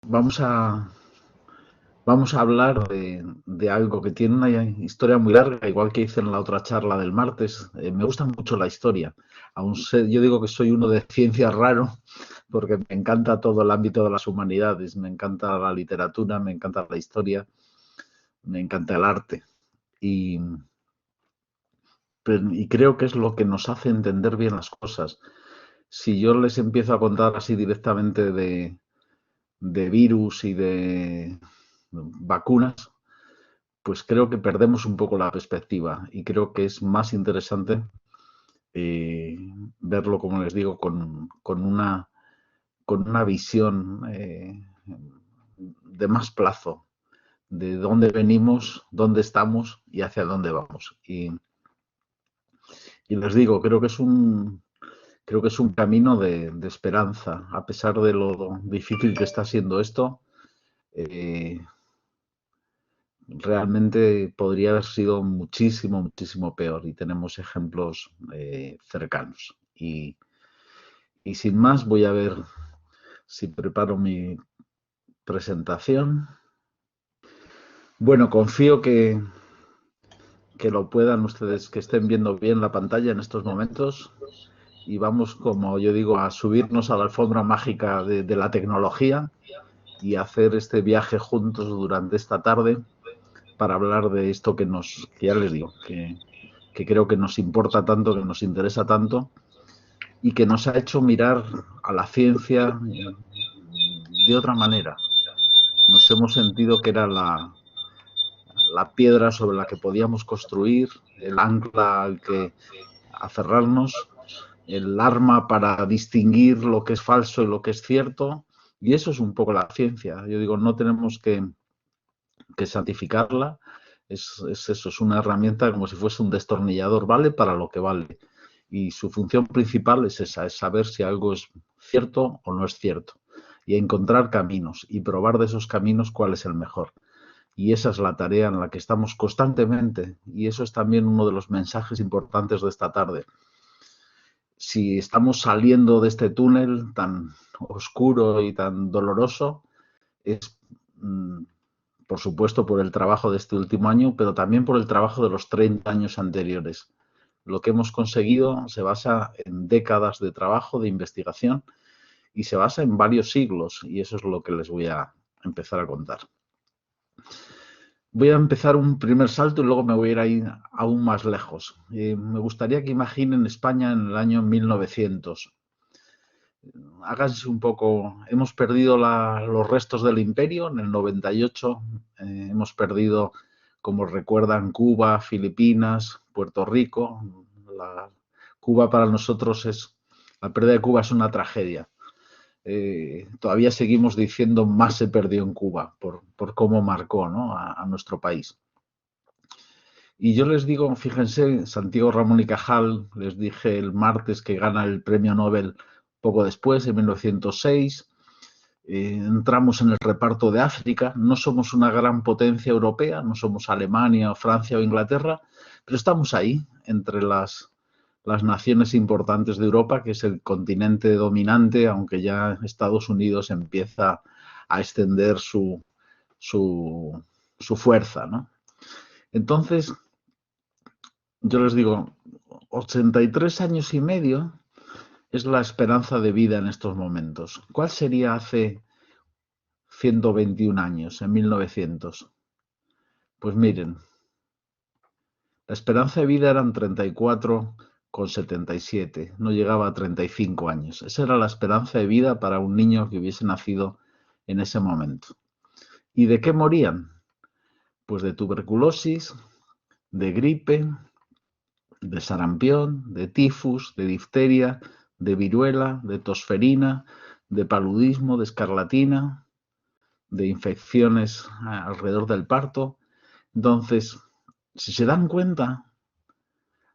Vamos a, vamos a hablar de algo que tiene una historia muy larga, igual que hice en la otra charla del martes. Me gusta mucho la historia. Yo digo que soy uno de ciencias raro porque me encanta todo el ámbito de las humanidades, me encanta la literatura, me encanta la historia, me encanta el arte. Y, y creo que es lo que nos hace entender bien las cosas. Si yo les empiezo a contar así directamente de virus y de vacunas, pues creo que perdemos un poco la perspectiva y creo que es más interesante eh, verlo, como les digo, con una visión de más plazo, de dónde venimos, dónde estamos y hacia dónde vamos. Y les digo, creo que es un camino de esperanza, a pesar de lo difícil que está siendo esto. eh, Realmente podría haber sido muchísimo, muchísimo peor y tenemos ejemplos cercanos. Y sin más, voy a ver si preparo mi presentación. Bueno, confío que lo puedan ustedes, que estén viendo bien la pantalla en estos momentos y vamos, como yo digo, a subirnos a la alfombra mágica de la tecnología y hacer este viaje juntos durante esta tarde para hablar de esto que ya les digo, que creo que nos importa tanto, que nos interesa tanto y que nos ha hecho mirar a la ciencia de otra manera. Nos hemos sentido que era la piedra sobre la que podíamos construir, el ancla al que aferrarnos, el arma para distinguir lo que es falso y lo que es cierto. Y eso es un poco la ciencia. Yo digo, no tenemos que santificarla. Es eso, es una herramienta como si fuese un destornillador, vale para lo que vale. Y su función principal es esa, es saber si algo es cierto o no es cierto. Y encontrar caminos y probar de esos caminos cuál es el mejor. Y esa es la tarea en la que estamos constantemente. Y eso es también uno de los mensajes importantes de esta tarde. Si estamos saliendo de este túnel tan oscuro y tan doloroso, es por supuesto por el trabajo de este último año, pero también por el trabajo de los 30 años anteriores. Lo que hemos conseguido se basa en décadas de trabajo, de investigación, y se basa en varios siglos, y eso es lo que les voy a empezar a contar. Voy a empezar un primer salto y luego me voy a ir ahí aún más lejos. Me gustaría que imaginen España en el año 1900. Háganse un poco, hemos perdido los restos del imperio en el 98, hemos perdido, como recuerdan, Cuba, Filipinas, Puerto Rico. La, Cuba para nosotros la pérdida de Cuba es una tragedia. Todavía seguimos diciendo más se perdió en Cuba por cómo marcó, ¿no?, a nuestro país. Y yo les digo, fíjense, Santiago Ramón y Cajal, les dije el martes que gana el premio Nobel poco después, en 1906. Entramos en el reparto de África. No somos una gran potencia europea, no somos Alemania, Francia o Inglaterra, pero estamos ahí, entre las naciones importantes de Europa, que es el continente dominante, aunque ya Estados Unidos empieza a extender su fuerza, ¿no? Entonces, yo les digo, 83 años y medio es la esperanza de vida en estos momentos. ¿Cuál sería hace 121 años, en 1900? Pues miren, la esperanza de vida eran 34,77, no llegaba a 35 años. Esa era la esperanza de vida para un niño que hubiese nacido en ese momento. ¿Y de qué morían? Pues de tuberculosis, de gripe, de sarampión, de tifus, de difteria, de viruela, de tosferina, de paludismo, de escarlatina, de infecciones alrededor del parto. Entonces, si se dan cuenta,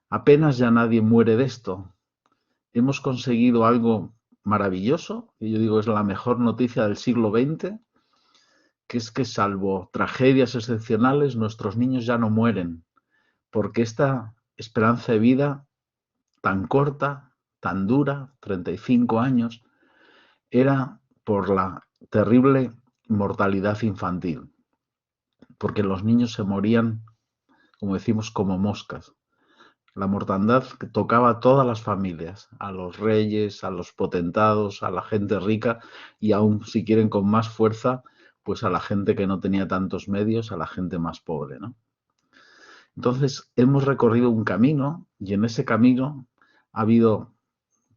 apenas ya nadie muere de esto. Hemos conseguido algo maravilloso, y yo digo es la mejor noticia del siglo XX, que es que salvo tragedias excepcionales, nuestros niños ya no mueren, porque esta esperanza de vida tan corta, tan dura, 35 años, era por la terrible mortalidad infantil, porque los niños se morían, como decimos, como moscas. La mortandad que tocaba a todas las familias, a los reyes, a los potentados, a la gente rica y aún, si quieren, con más fuerza, pues a la gente que no tenía tantos medios, a la gente más pobre, ¿no? Entonces, hemos recorrido un camino y en ese camino ha habido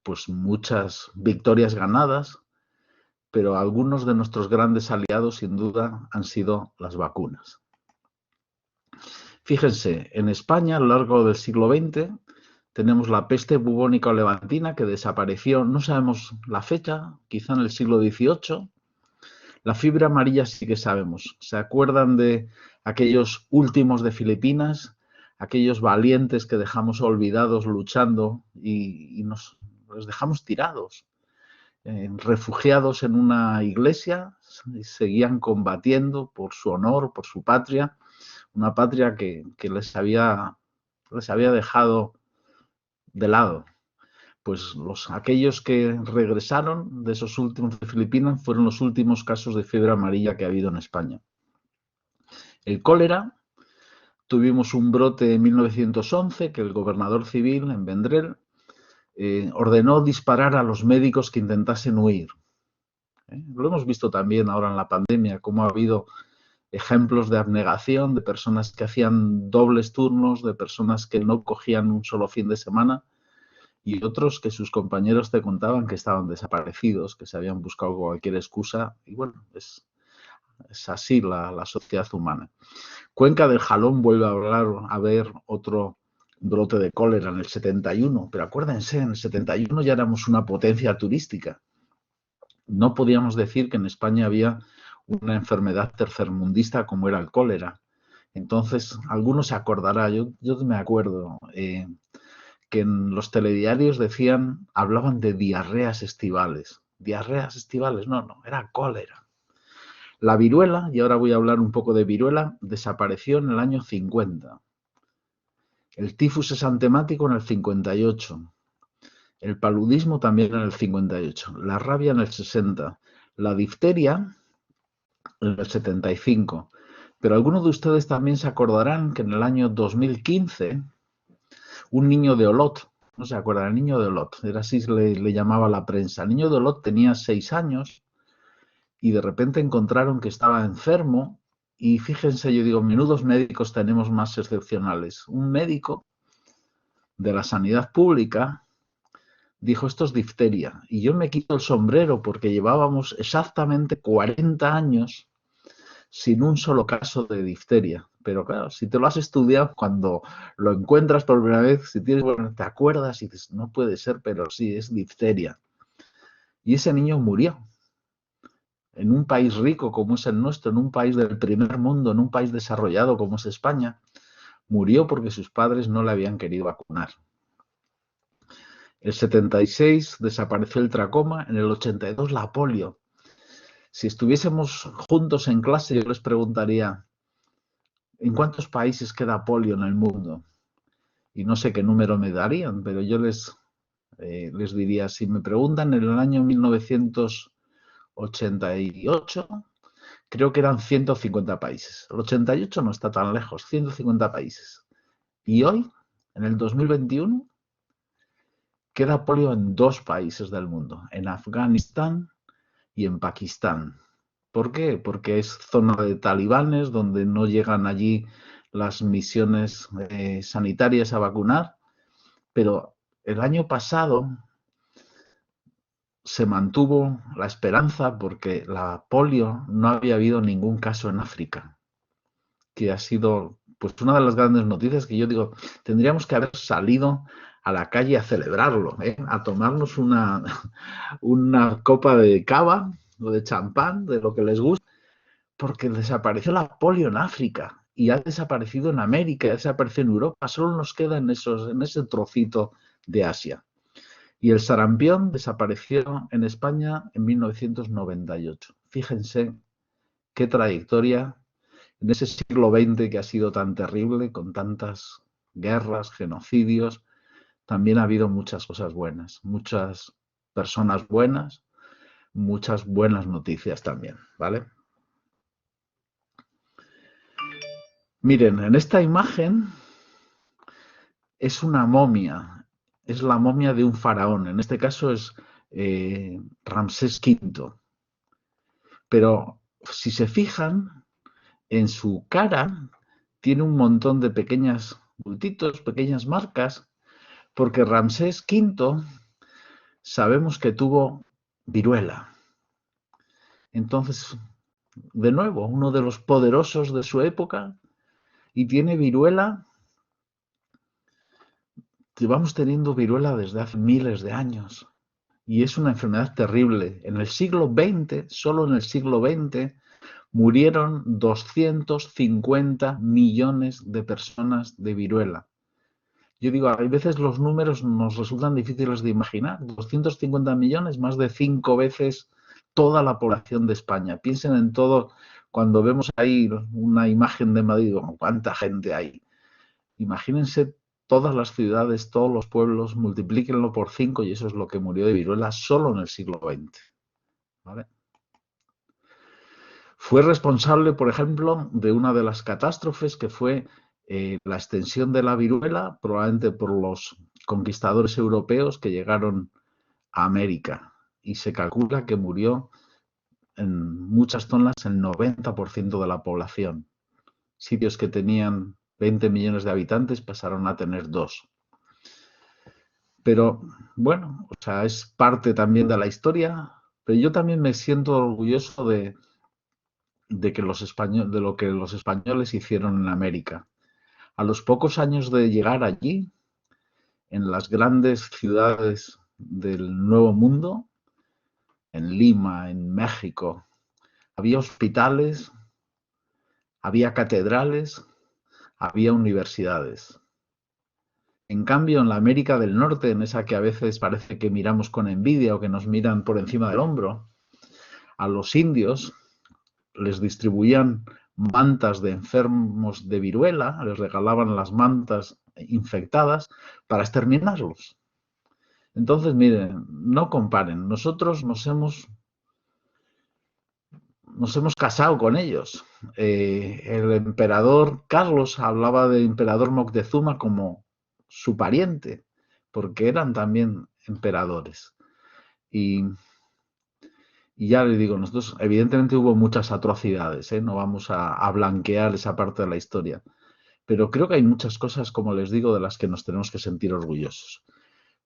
pues muchas victorias ganadas, pero algunos de nuestros grandes aliados, sin duda, han sido las vacunas. Fíjense, en España, a lo largo del siglo XX, tenemos la peste bubónica o levantina que desapareció, no sabemos la fecha, quizá en el siglo XVIII. La fiebre amarilla sí que sabemos. ¿Se acuerdan de aquellos últimos de Filipinas? Aquellos valientes que dejamos olvidados luchando y los dejamos tirados, refugiados en una iglesia, y seguían combatiendo por su honor, por su patria, una patria que les había dejado de lado. Pues aquellos que regresaron de esos últimos de Filipinas fueron los últimos casos de fiebre amarilla que ha habido en España. El cólera, tuvimos un brote en 1911 que el gobernador civil en Vendrell ordenó disparar a los médicos que intentasen huir. Lo hemos visto también ahora en la pandemia, cómo ha habido ejemplos de abnegación, de personas que hacían dobles turnos, de personas que no cogían un solo fin de semana y otros que sus compañeros te contaban que estaban desaparecidos, que se habían buscado cualquier excusa. Y bueno, es así la sociedad humana. Cuenca del Jalón vuelve a haber otro brote de cólera en el 71, pero acuérdense, en el 71 ya éramos una potencia turística. No podíamos decir que en España había una enfermedad tercermundista como era el cólera. Entonces, algunos se acordará, yo me acuerdo, que en los telediarios hablaban de diarreas estivales. Diarreas estivales, no, era cólera. La viruela, y ahora voy a hablar un poco de viruela, desapareció en el año 50. El tifus exantemático en el 58. El paludismo también en el 58. La rabia en el 60. La difteria en el 75. Pero algunos de ustedes también se acordarán que en el año 2015 un niño de Olot, ¿no se acuerdan? El niño de Olot, era así le llamaba la prensa. El niño de Olot tenía 6 años y de repente encontraron que estaba enfermo y fíjense, yo digo, menudos médicos tenemos más excepcionales. Un médico de la sanidad pública dijo, esto es difteria. Y yo me quito el sombrero porque llevábamos exactamente 40 años sin un solo caso de difteria. Pero claro, si te lo has estudiado, cuando lo encuentras por primera vez, si tienes, bueno, te acuerdas y dices, no puede ser, pero sí, es difteria. Y ese niño murió. En un país rico como es el nuestro, en un país del primer mundo, en un país desarrollado como es España, murió porque sus padres no le habían querido vacunar. El 76 desapareció el tracoma, en el 82 la polio. Si estuviésemos juntos en clase, yo les preguntaría, ¿en cuántos países queda polio en el mundo? Y no sé qué número me darían, pero yo les diría, si me preguntan en el año 1988, creo que eran 150 países. El 88 no está tan lejos, 150 países. Y hoy, en el 2021, queda polio en 2 países del mundo, en Afganistán y en Pakistán. ¿Por qué? Porque es zona de talibanes donde no llegan allí las misiones sanitarias a vacunar, pero el año pasado se mantuvo la esperanza porque la polio no había habido ningún caso en África, que ha sido pues una de las grandes noticias que yo digo, tendríamos que haber salido a la calle a celebrarlo, a tomarnos una copa de cava o de champán, de lo que les gusta, porque desapareció la polio en África y ha desaparecido en América, ha desaparecido en Europa, solo nos queda en ese trocito de Asia. Y el sarampión desapareció en España en 1998. Fíjense qué trayectoria en ese siglo XX que ha sido tan terrible, con tantas guerras, genocidios. También ha habido muchas cosas buenas, muchas personas buenas, muchas buenas noticias también, ¿vale? Miren, en esta imagen es una momia, es la momia de un faraón, en este caso es Ramsés V. Pero si se fijan, en su cara tiene un montón de pequeños bultitos, pequeñas marcas, porque Ramsés V sabemos que tuvo viruela. Entonces, de nuevo, uno de los poderosos de su época y tiene viruela. Llevamos teniendo viruela desde hace miles de años y es una enfermedad terrible. En el siglo XX, solo en el siglo XX, murieron 250 millones de personas de viruela. Yo digo, a veces los números nos resultan difíciles de imaginar. 250 millones, más de 5 veces toda la población de España. Piensen en todo, cuando vemos ahí una imagen de Madrid, ¿cuánta gente hay? Imagínense todas las ciudades, todos los pueblos, multiplíquenlo por 5 y eso es lo que murió de viruela solo en el siglo XX. ¿Vale? Fue responsable, por ejemplo, de una de las catástrofes que fue la extensión de la viruela, probablemente por los conquistadores europeos que llegaron a América. Y se calcula que murió en muchas zonas el 90% de la población. Sitios que tenían 20 millones de habitantes pasaron a tener 2. Pero bueno, o sea, es parte también de la historia, pero yo también me siento orgulloso que de lo que los españoles hicieron en América. A los pocos años de llegar allí, en las grandes ciudades del Nuevo Mundo, en Lima, en México, había hospitales, había catedrales, había universidades. En cambio, en la América del Norte, en esa que a veces parece que miramos con envidia o que nos miran por encima del hombro, a los indios les distribuían mantas de enfermos de viruela, les regalaban las mantas infectadas para exterminarlos. Entonces, miren, no comparen. Nosotros nos hemos casado con ellos. El emperador Carlos hablaba de emperador Moctezuma como su pariente, porque eran también emperadores. Y ya le digo, nosotros evidentemente hubo muchas atrocidades, ¿eh? No vamos a blanquear esa parte de la historia, pero creo que hay muchas cosas, como les digo, de las que nos tenemos que sentir orgullosos.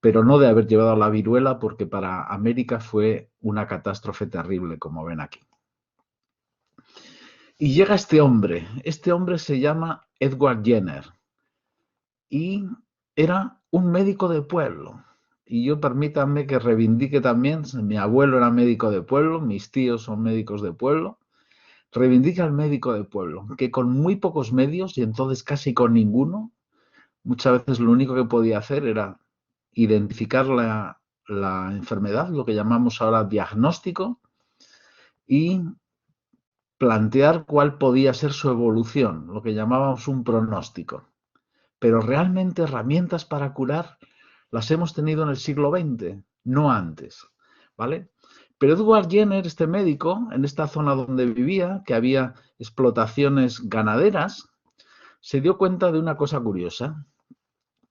Pero no de haber llevado la viruela, porque para América fue una catástrofe terrible, como ven aquí. Y llega este hombre se llama Edward Jenner y era un médico de pueblo. Y yo permítanme que reivindique también, mi abuelo era médico de pueblo, mis tíos son médicos de pueblo, reivindica al médico de pueblo, que con muy pocos medios y entonces casi con ninguno, muchas veces lo único que podía hacer era identificar la enfermedad, lo que llamamos ahora diagnóstico, y plantear cuál podía ser su evolución, lo que llamábamos un pronóstico. Pero realmente herramientas para curar las hemos tenido en el siglo XX, no antes, ¿vale? Pero Edward Jenner, este médico, en esta zona donde vivía, que había explotaciones ganaderas, se dio cuenta de una cosa curiosa,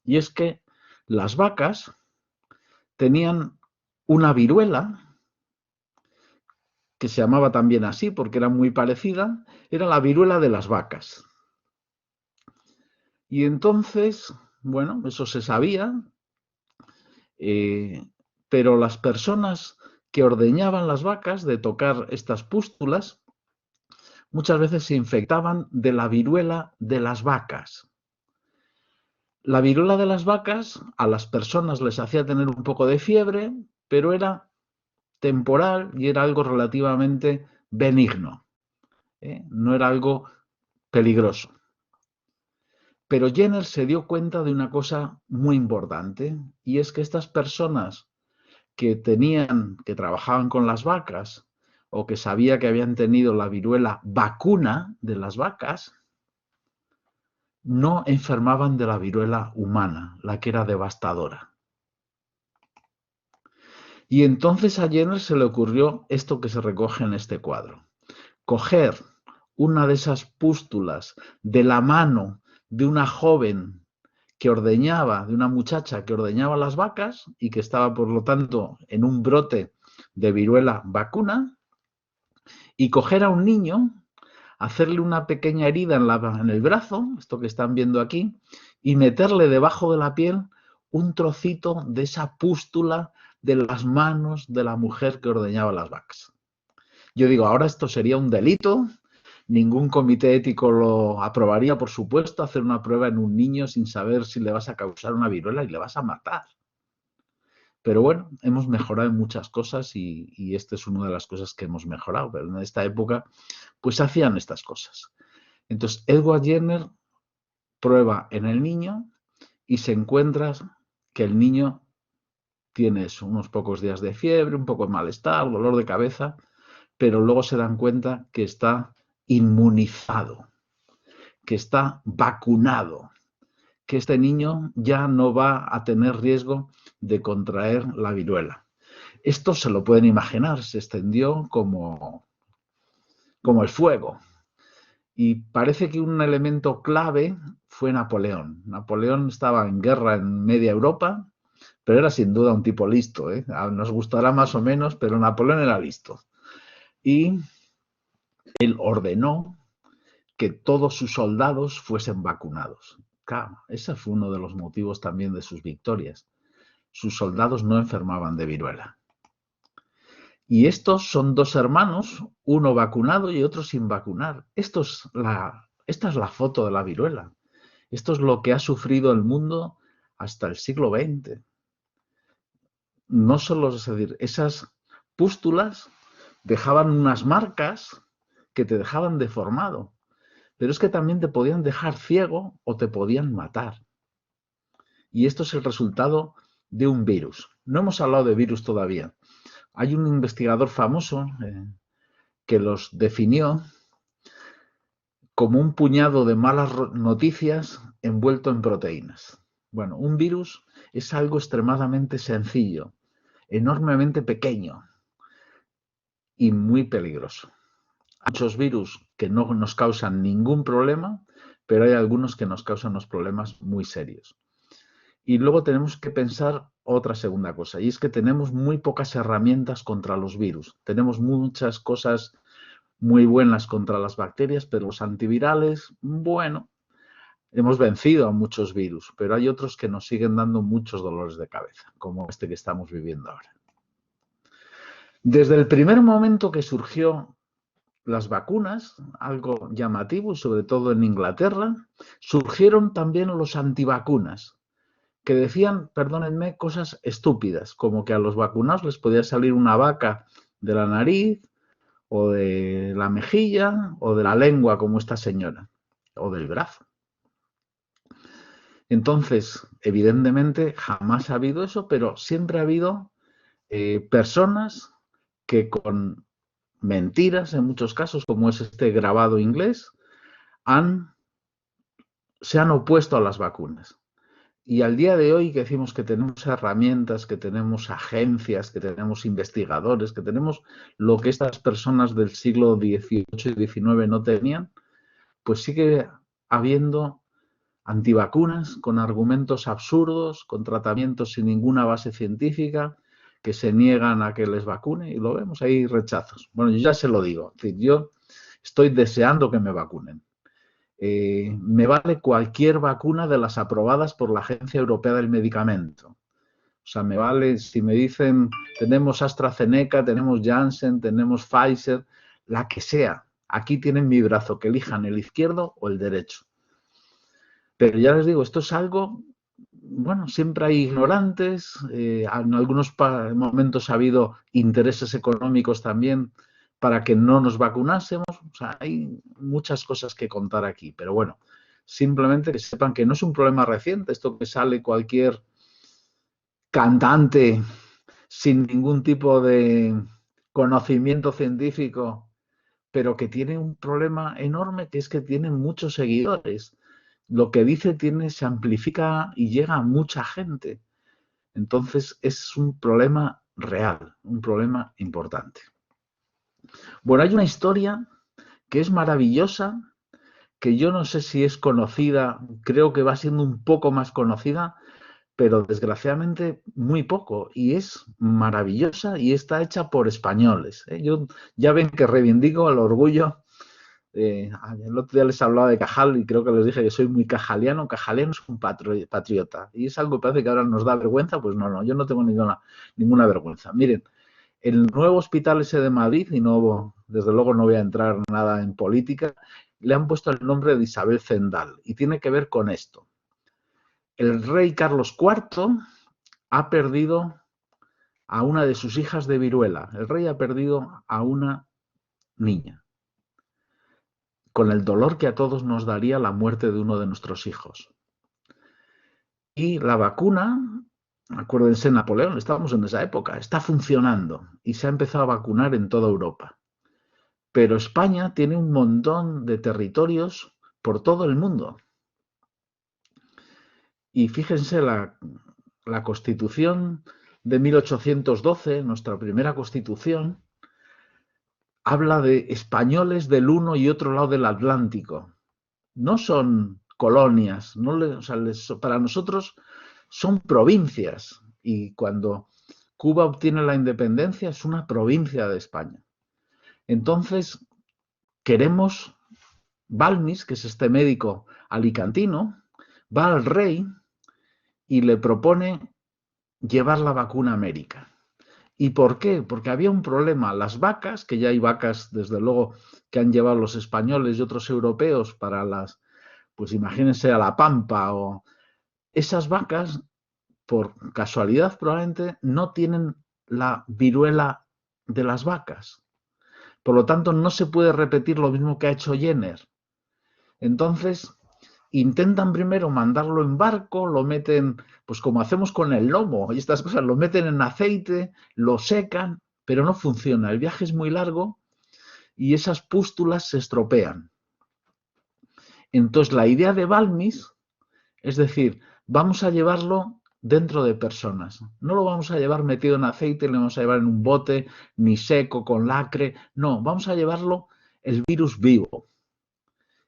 y es que las vacas tenían una viruela, que se llamaba también así porque era muy parecida, era la viruela de las vacas. Y entonces, bueno, eso se sabía, pero las personas que ordeñaban las vacas de tocar estas pústulas muchas veces se infectaban de la viruela de las vacas. La viruela de las vacas a las personas les hacía tener un poco de fiebre, pero era temporal y era algo relativamente benigno, no era algo peligroso. Pero Jenner se dio cuenta de una cosa muy importante y es que estas personas que trabajaban con las vacas o que sabía que habían tenido la viruela vacuna de las vacas, no enfermaban de la viruela humana, la que era devastadora. Y entonces a Jenner se le ocurrió esto que se recoge en este cuadro. Coger una de esas pústulas de la mano de una joven que ordeñaba, de una muchacha que ordeñaba las vacas y que estaba, por lo tanto, en un brote de viruela vacuna, y coger a un niño, hacerle una pequeña herida en el brazo, esto que están viendo aquí, y meterle debajo de la piel un trocito de esa pústula de las manos de la mujer que ordeñaba las vacas. Yo digo, ahora esto sería un delito, ningún comité ético lo aprobaría, por supuesto, hacer una prueba en un niño sin saber si le vas a causar una viruela y le vas a matar. Pero bueno, hemos mejorado en muchas cosas y esta es una de las cosas que hemos mejorado. Pero en esta época, pues hacían estas cosas. Entonces, Edward Jenner prueba en el niño y se encuentra que el niño tiene unos pocos días de fiebre, un poco de malestar, dolor de cabeza, pero luego se dan cuenta que está inmunizado, que está vacunado, que este niño ya no va a tener riesgo de contraer la viruela. Esto se lo pueden imaginar, se extendió como el fuego. Y parece que un elemento clave fue Napoleón. Napoleón estaba en guerra en media Europa, pero era sin duda un tipo listo, ¿eh? Nos gustará más o menos, pero Napoleón era listo. Y él ordenó que todos sus soldados fuesen vacunados. Claro, ese fue uno de los motivos también de sus victorias. Sus soldados no enfermaban de viruela. Y estos son dos hermanos, uno vacunado y otro sin vacunar. Esta es la foto de la viruela. Esto es lo que ha sufrido el mundo hasta el siglo XX. No solo, es decir, esas pústulas dejaban unas marcas que te dejaban deformado, pero es que también te podían dejar ciego o te podían matar. Y esto es el resultado de un virus. No hemos hablado de virus todavía. Hay un investigador famoso que los definió como un puñado de malas noticias envuelto en proteínas. Bueno, un virus es algo extremadamente sencillo, enormemente pequeño y muy peligroso. Hay muchos virus que no nos causan ningún problema, pero hay algunos que nos causan unos problemas muy serios. Y luego tenemos que pensar otra segunda cosa, y es que tenemos muy pocas herramientas contra los virus. Tenemos muchas cosas muy buenas contra las bacterias, pero los antivirales, bueno, hemos vencido a muchos virus, pero hay otros que nos siguen dando muchos dolores de cabeza, como este que estamos viviendo ahora. Desde el primer momento que surgió las vacunas, algo llamativo, sobre todo en Inglaterra, surgieron también los antivacunas, que decían, perdónenme, cosas estúpidas, como que a los vacunados les podía salir una vaca de la nariz, o de la mejilla, o de la lengua, como esta señora, o del brazo. Entonces, evidentemente, jamás ha habido eso, pero siempre ha habido personas que con mentiras, en muchos casos, como es este grabado inglés, se han opuesto a las vacunas. Y al día de hoy que decimos que tenemos herramientas, que tenemos agencias, que tenemos investigadores, que tenemos lo que estas personas del siglo XVIII y XIX no tenían, pues sigue habiendo antivacunas con argumentos absurdos, con tratamientos sin ninguna base científica, que se niegan a que les vacune, y lo vemos, hay rechazos. Bueno, yo ya se lo digo, es decir, yo estoy deseando que me vacunen. Me vale cualquier vacuna de las aprobadas por la Agencia Europea del Medicamento. O sea, me vale si me dicen tenemos AstraZeneca, tenemos Janssen, tenemos Pfizer, la que sea. Aquí tienen mi brazo, que elijan el izquierdo o el derecho. Pero ya les digo, esto es algo, bueno, siempre hay ignorantes, en algunos momentos ha habido intereses económicos también para que no nos vacunásemos. O sea, hay muchas cosas que contar aquí, pero bueno, simplemente que sepan que no es un problema reciente, esto que sale cualquier cantante sin ningún tipo de conocimiento científico, pero que tiene un problema enorme, que es que tiene muchos seguidores. Lo que dice se amplifica y llega a mucha gente. Entonces es un problema real, un problema importante. Bueno, hay una historia que es maravillosa, que yo no sé si es conocida, creo que va siendo un poco más conocida, pero desgraciadamente muy poco, y es maravillosa y está hecha por españoles, ¿eh? Yo ya ven que reivindico el orgullo. El otro día les hablaba de Cajal y creo que les dije que soy muy cajaliano. Cajaliano es un patriota y es algo que parece que ahora nos da vergüenza. Pues no, yo no tengo ninguna vergüenza. Miren, el nuevo hospital ese de Madrid, y no, desde luego no voy a entrar nada en política, le han puesto el nombre de Isabel Zendal y tiene que ver con esto. El rey Carlos IV ha perdido a una de sus hijas de viruela. El rey ha perdido a una niña, con el dolor que a todos nos daría la muerte de uno de nuestros hijos. Y la vacuna, acuérdense, Napoleón, estábamos en esa época, está funcionando y se ha empezado a vacunar en toda Europa. Pero España tiene un montón de territorios por todo el mundo. Y fíjense, la Constitución de 1812, nuestra primera Constitución, habla de españoles del uno y otro lado del Atlántico. No son colonias, o sea, para nosotros son provincias. Y cuando Cuba obtiene la independencia es una provincia de España. Entonces, queremos, Balmis, que es este médico alicantino, va al rey y le propone llevar la vacuna a América. ¿Y por qué? Porque había un problema. Las vacas, que ya hay vacas, desde luego, que han llevado los españoles y otros europeos para las, pues imagínense a la Pampa, o esas vacas, por casualidad probablemente, no tienen la viruela de las vacas. Por lo tanto, no se puede repetir lo mismo que ha hecho Jenner. Entonces, intentan primero mandarlo en barco, lo meten, pues como hacemos con el lomo y estas cosas, lo meten en aceite, lo secan, pero no funciona. El viaje es muy largo y esas pústulas se estropean. Entonces, la idea de Balmis es decir, vamos a llevarlo dentro de personas. No lo vamos a llevar metido en aceite, lo vamos a llevar en un bote, ni seco, con lacre. No, vamos a llevarlo el virus vivo.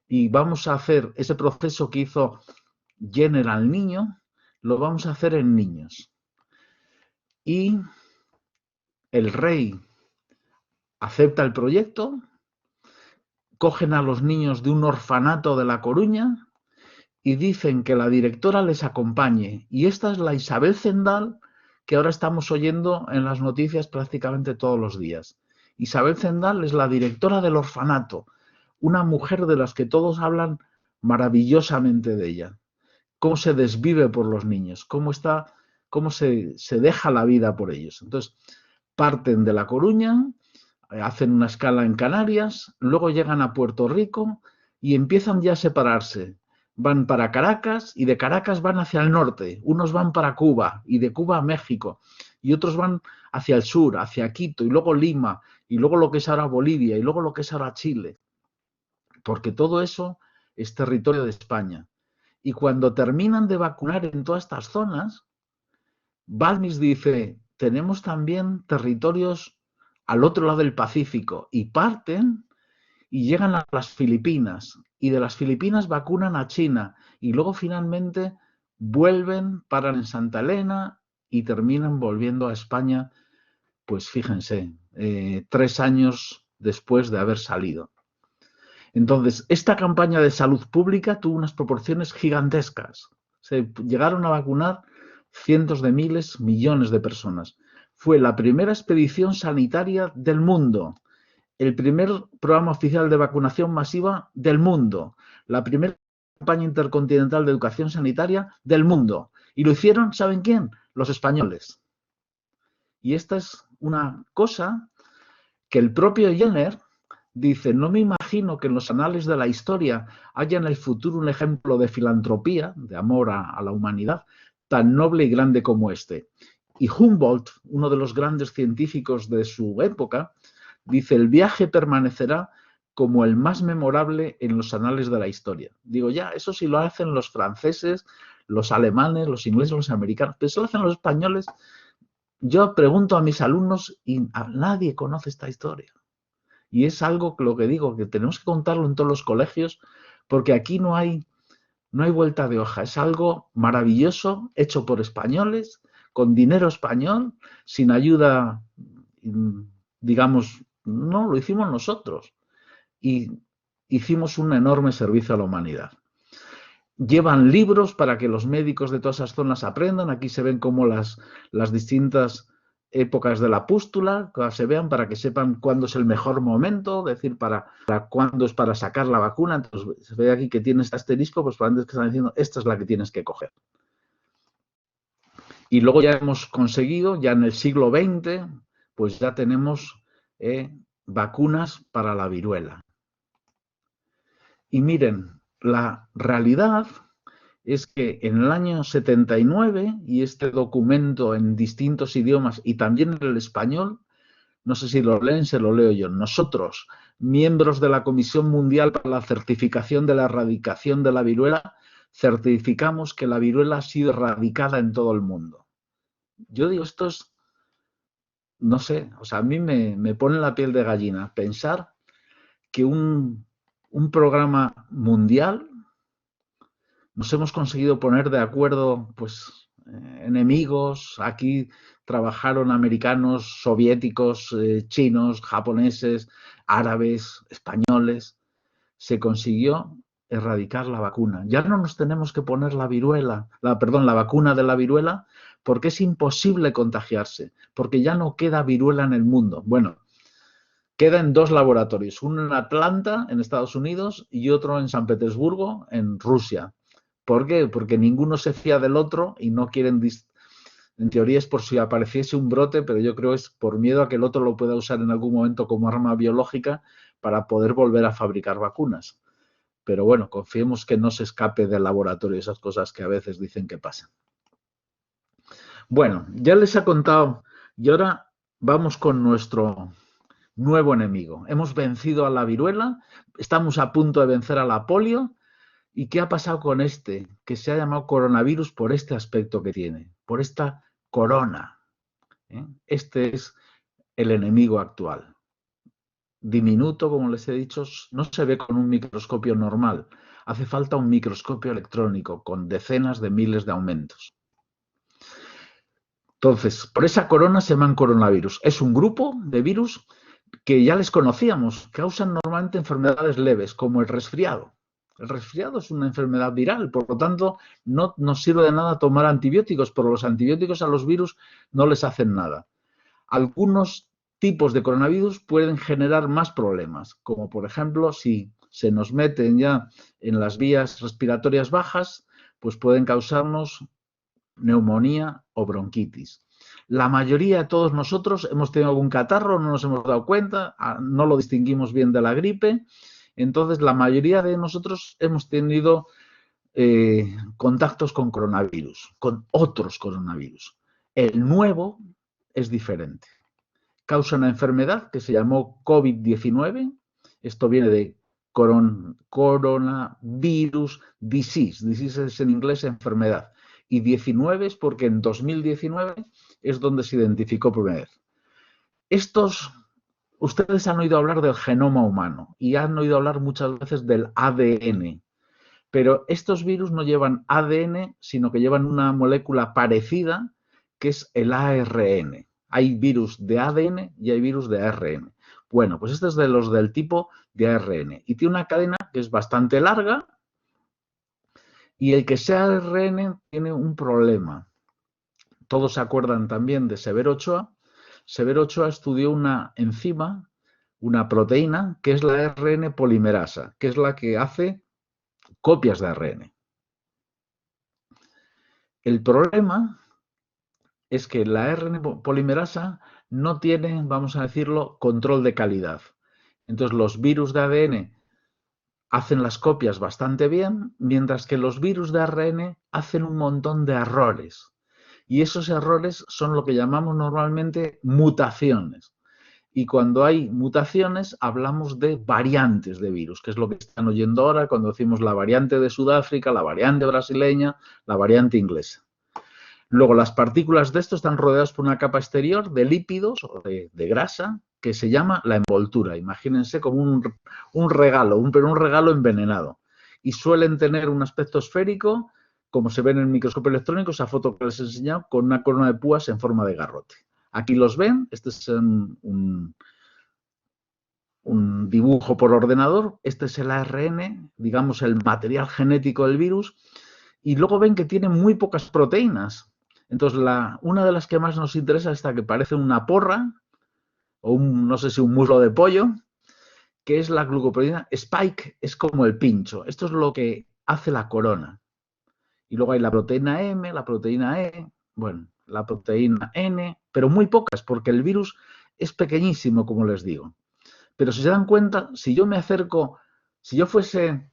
Y vamos a hacer ese proceso que hizo Jenner al niño, lo vamos a hacer en niños. Y el rey acepta el proyecto, cogen a los niños de un orfanato de La Coruña y dicen que la directora les acompañe. Y esta es la Isabel Zendal que ahora estamos oyendo en las noticias prácticamente todos los días. Isabel Zendal es la directora del orfanato, una mujer de las que todos hablan maravillosamente de ella. Cómo se desvive por los niños, cómo se deja la vida por ellos. Entonces, parten de La Coruña, hacen una escala en Canarias, luego llegan a Puerto Rico y empiezan ya a separarse. Van para Caracas y de Caracas van hacia el norte. Unos van para Cuba y de Cuba a México. Y otros van hacia el sur, hacia Quito y luego Lima y luego lo que es ahora Bolivia y luego lo que es ahora Chile. Porque todo eso es territorio de España. Y cuando terminan de vacunar en todas estas zonas, Balmis dice, tenemos también territorios al otro lado del Pacífico y parten y llegan a las Filipinas y de las Filipinas vacunan a China y luego finalmente vuelven, paran en Santa Elena y terminan volviendo a España, pues fíjense, 3 años después de haber salido. Entonces, esta campaña de salud pública tuvo unas proporciones gigantescas. Se llegaron a vacunar cientos de miles, millones de personas. Fue la primera expedición sanitaria del mundo, el primer programa oficial de vacunación masiva del mundo, la primera campaña intercontinental de educación sanitaria del mundo. Y lo hicieron, ¿saben quién? Los españoles. Y esta es una cosa que el propio Jenner dice, no me imagino que en los anales de la historia haya en el futuro un ejemplo de filantropía, de amor a la humanidad, tan noble y grande como este. Y Humboldt, uno de los grandes científicos de su época, dice, el viaje permanecerá como el más memorable en los anales de la historia. Digo, ya, eso sí lo hacen los franceses, los alemanes, los ingleses, los americanos, pero eso lo hacen los españoles. Yo pregunto a mis alumnos y nadie conoce esta historia. Y es algo que lo que digo, que tenemos que contarlo en todos los colegios, porque aquí no hay vuelta de hoja. Es algo maravilloso, hecho por españoles, con dinero español, sin ayuda, digamos, no, lo hicimos nosotros. Y hicimos un enorme servicio a la humanidad. Llevan libros para que los médicos de todas esas zonas aprendan. Aquí se ven como las distintas épocas de la pústula, que se vean para que sepan cuándo es el mejor momento, es decir, para cuándo es para sacar la vacuna. Entonces se ve aquí que tiene este asterisco, pues para antes que están diciendo, esta es la que tienes que coger. Y luego ya hemos conseguido, ya en el siglo XX, pues ya tenemos vacunas para la viruela. Y miren, la realidad es que en el año 79, y este documento en distintos idiomas y también en el español, no sé si lo leen, se lo leo yo. Nosotros, miembros de la Comisión Mundial para la Certificación de la Erradicación de la Viruela, certificamos que la viruela ha sido erradicada en todo el mundo. Yo digo, esto es, no sé, o sea, a mí me pone la piel de gallina pensar que un programa mundial nos hemos conseguido poner de acuerdo, pues, enemigos. Aquí trabajaron americanos, soviéticos, chinos, japoneses, árabes, españoles. Se consiguió erradicar la vacuna. Ya no nos tenemos que poner la vacuna de la viruela, porque es imposible contagiarse, porque ya no queda viruela en el mundo. Bueno, queda en 2 laboratorios, uno en Atlanta, en Estados Unidos, y otro en San Petersburgo, en Rusia. ¿Por qué? Porque ninguno se fía del otro y no quieren... En teoría es por si apareciese un brote, pero yo creo es por miedo a que el otro lo pueda usar en algún momento como arma biológica para poder volver a fabricar vacunas. Pero bueno, confiemos que no se escape del laboratorio esas cosas que a veces dicen que pasan. Bueno, ya les he contado y ahora vamos con nuestro nuevo enemigo. Hemos vencido a la viruela, estamos a punto de vencer a la polio. ¿Y qué ha pasado con este, que se ha llamado coronavirus por este aspecto que tiene, por esta corona? Este es el enemigo actual. Diminuto, como les he dicho, no se ve con un microscopio normal. Hace falta un microscopio electrónico con decenas de miles de aumentos. Entonces, por esa corona se llaman coronavirus. Es un grupo de virus que ya les conocíamos, causan normalmente enfermedades leves, como el resfriado. El resfriado es una enfermedad viral, por lo tanto, no nos sirve de nada tomar antibióticos, pero los antibióticos a los virus no les hacen nada. Algunos tipos de coronavirus pueden generar más problemas, como por ejemplo, si se nos meten ya en las vías respiratorias bajas, pues pueden causarnos neumonía o bronquitis. La mayoría de todos nosotros hemos tenido algún catarro, no nos hemos dado cuenta, no lo distinguimos bien de la gripe. Entonces, la mayoría de nosotros hemos tenido contactos con coronavirus, con otros coronavirus. El nuevo es diferente. Causa una enfermedad que se llamó COVID-19. Esto viene de coronavirus disease. Disease es en inglés enfermedad. Y 19 es porque en 2019 es donde se identificó por primera vez. Ustedes han oído hablar del genoma humano y han oído hablar muchas veces del ADN, pero estos virus no llevan ADN, sino que llevan una molécula parecida, que es el ARN. Hay virus de ADN y hay virus de ARN. Bueno, pues este es de los del tipo de ARN y tiene una cadena que es bastante larga, y el que sea ARN tiene un problema. Todos se acuerdan también de Severo Ochoa. Severo Ochoa estudió una enzima, una proteína, que es la ARN polimerasa, que es la que hace copias de ARN. El problema es que la ARN polimerasa no tiene, vamos a decirlo, control de calidad. Entonces, los virus de ADN hacen las copias bastante bien, mientras que los virus de ARN hacen un montón de errores. Y esos errores son lo que llamamos normalmente mutaciones. Y cuando hay mutaciones hablamos de variantes de virus, que es lo que están oyendo ahora cuando decimos la variante de Sudáfrica, la variante brasileña, la variante inglesa. Luego, las partículas de esto están rodeadas por una capa exterior de lípidos o de grasa, que se llama la envoltura. Imagínense como un regalo, pero un regalo envenenado. Y suelen tener un aspecto esférico, como se ve en el microscopio electrónico, esa foto que les he enseñado, con una corona de púas en forma de garrote. Aquí los ven, este es un dibujo por ordenador, este es el ARN, digamos el material genético del virus, y luego ven que tiene muy pocas proteínas. Entonces, una de las que más nos interesa es esta que parece una porra, o no sé si un muslo de pollo, que es la glucoproteína Spike, es como el pincho. Esto es lo que hace la corona. Y luego hay la proteína M, la proteína E, bueno, la proteína N, pero muy pocas, porque el virus es pequeñísimo, como les digo. Pero si se dan cuenta, si yo me acerco, si yo fuese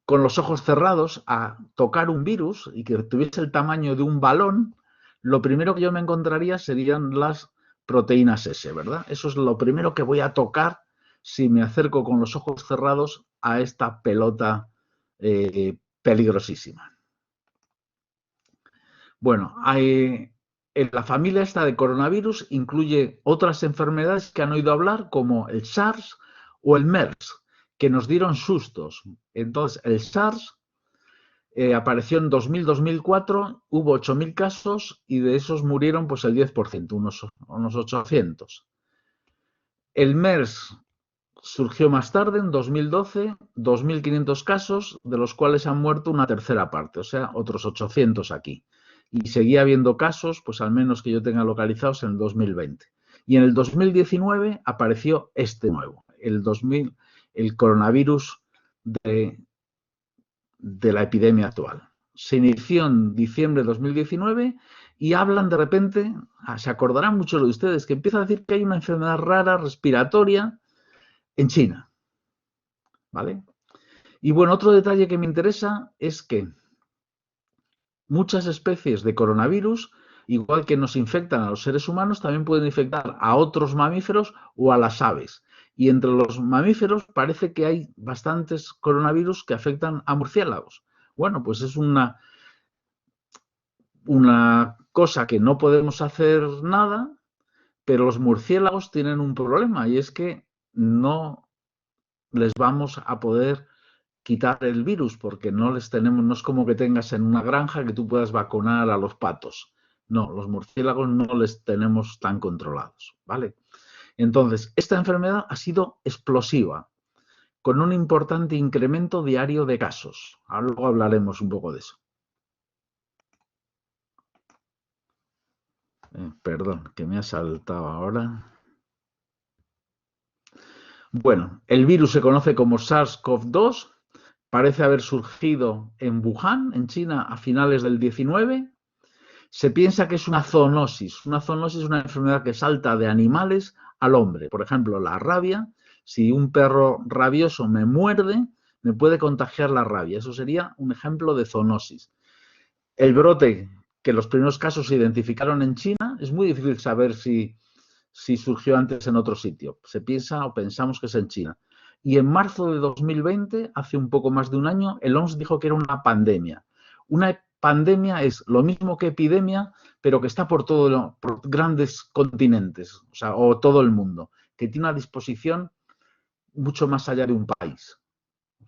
con los ojos cerrados a tocar un virus y que tuviese el tamaño de un balón, lo primero que yo me encontraría serían las proteínas S, ¿verdad? Eso es lo primero que voy a tocar si me acerco con los ojos cerrados a esta pelota peligrosísima. Bueno, en la familia esta de coronavirus incluye otras enfermedades que han oído hablar, como el SARS o el MERS, que nos dieron sustos. Entonces, el SARS apareció en 2000-2004, hubo 8.000 casos y de esos murieron pues el 10%, unos 800. El MERS surgió más tarde, en 2012, 2.500 casos, de los cuales han muerto una tercera parte, o sea, otros 800 aquí. Y seguía habiendo casos, pues al menos que yo tenga localizados, en el 2020. Y en el 2019 apareció este nuevo, el coronavirus de la epidemia actual. Se inició en diciembre de 2019 y hablan de repente, se acordarán muchos de ustedes, que empieza a decir que hay una enfermedad rara respiratoria en China. ¿Vale? Y bueno, otro detalle que me interesa es que muchas especies de coronavirus, igual que nos infectan a los seres humanos, también pueden infectar a otros mamíferos o a las aves. Y entre los mamíferos parece que hay bastantes coronavirus que afectan a murciélagos. Bueno, pues es una cosa que no podemos hacer nada, pero los murciélagos tienen un problema y es que no les vamos a poder quitar el virus porque no les tenemos, no es como que tengas en una granja que tú puedas vacunar a los patos. No, los murciélagos no les tenemos tan controlados, ¿vale? Entonces, esta enfermedad ha sido explosiva, con un importante incremento diario de casos. Ahora luego hablaremos un poco de eso. Perdón, que me ha saltado ahora. Bueno, el virus se conoce como SARS-CoV-2, parece haber surgido en Wuhan, en China, a finales del 19. Se piensa que es una zoonosis. Una zoonosis es una enfermedad que salta de animales al hombre. Por ejemplo, la rabia. Si un perro rabioso me muerde, me puede contagiar la rabia. Eso sería un ejemplo de zoonosis. El brote, que los primeros casos se identificaron en China, es muy difícil saber si surgió antes en otro sitio. Se piensa o pensamos que es en China. Y en marzo de 2020, hace un poco más de un año, el OMS dijo que era una pandemia. Una pandemia es lo mismo que epidemia, pero que está por grandes continentes, o sea, o todo el mundo, que tiene una disposición mucho más allá de un país.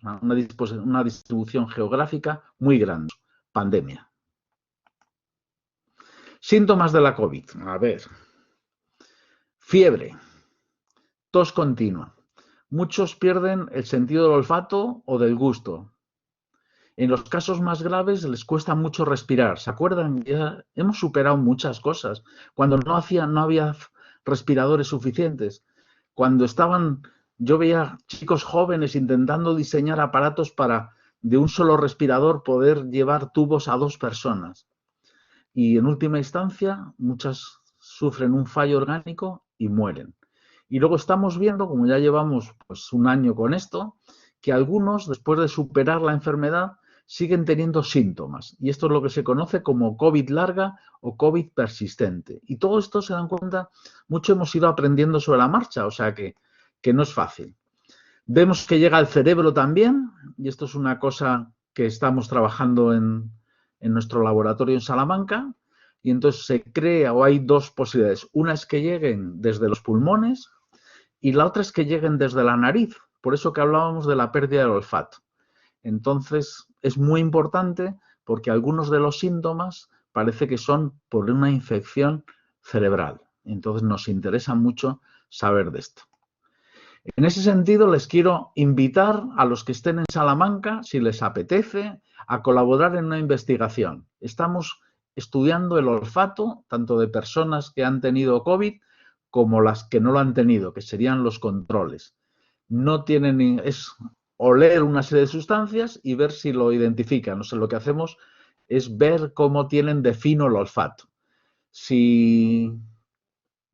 Una distribución geográfica muy grande. Pandemia. Síntomas de la COVID. A ver. Fiebre. Tos continua. Muchos pierden el sentido del olfato o del gusto. En los casos más graves les cuesta mucho respirar. ¿Se acuerdan? Ya hemos superado muchas cosas. Cuando no había respiradores suficientes. Cuando yo veía chicos jóvenes intentando diseñar aparatos para de un solo respirador poder llevar tubos a 2 personas. Y en última instancia, muchas sufren un fallo orgánico y mueren. Y luego estamos viendo, como ya llevamos pues, un año con esto, que algunos, después de superar la enfermedad, siguen teniendo síntomas. Y esto es lo que se conoce como COVID larga o COVID persistente. Y todo esto, se dan cuenta, mucho hemos ido aprendiendo sobre la marcha, o sea que no es fácil. Vemos que llega al cerebro también, y esto es una cosa que estamos trabajando en nuestro laboratorio en Salamanca, y entonces se crea o hay 2 posibilidades. Una es que lleguen desde los pulmones y la otra es que lleguen desde la nariz, por eso que hablábamos de la pérdida del olfato. Entonces, es muy importante porque algunos de los síntomas parece que son por una infección cerebral. Entonces, nos interesa mucho saber de esto. En ese sentido, les quiero invitar a los que estén en Salamanca, si les apetece, a colaborar en una investigación. Estamos estudiando el olfato tanto de personas que han tenido COVID como las que no lo han tenido, que serían los controles. No tienen, es oler una serie de sustancias y ver si lo identifican. O sea, lo que hacemos es ver cómo tienen de fino el olfato. Si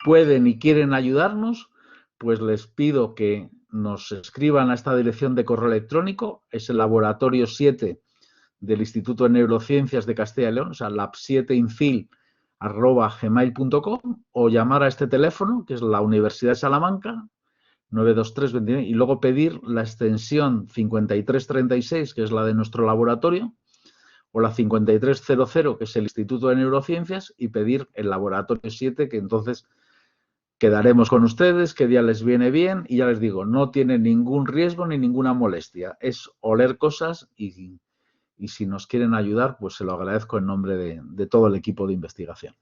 pueden y quieren ayudarnos, pues les pido que nos escriban a esta dirección de correo electrónico, es el laboratorio 7 del Instituto de Neurociencias de Castilla y León, o sea, lab7infil@gmail.com, o llamar a este teléfono, que es la Universidad de Salamanca, 92329, y luego pedir la extensión 5336, que es la de nuestro laboratorio, o la 5300, que es el Instituto de Neurociencias, y pedir el laboratorio 7, que entonces quedaremos con ustedes, qué día les viene bien, y ya les digo, no tiene ningún riesgo ni ninguna molestia, es oler cosas y si nos quieren ayudar, pues se lo agradezco en nombre de todo el equipo de investigación.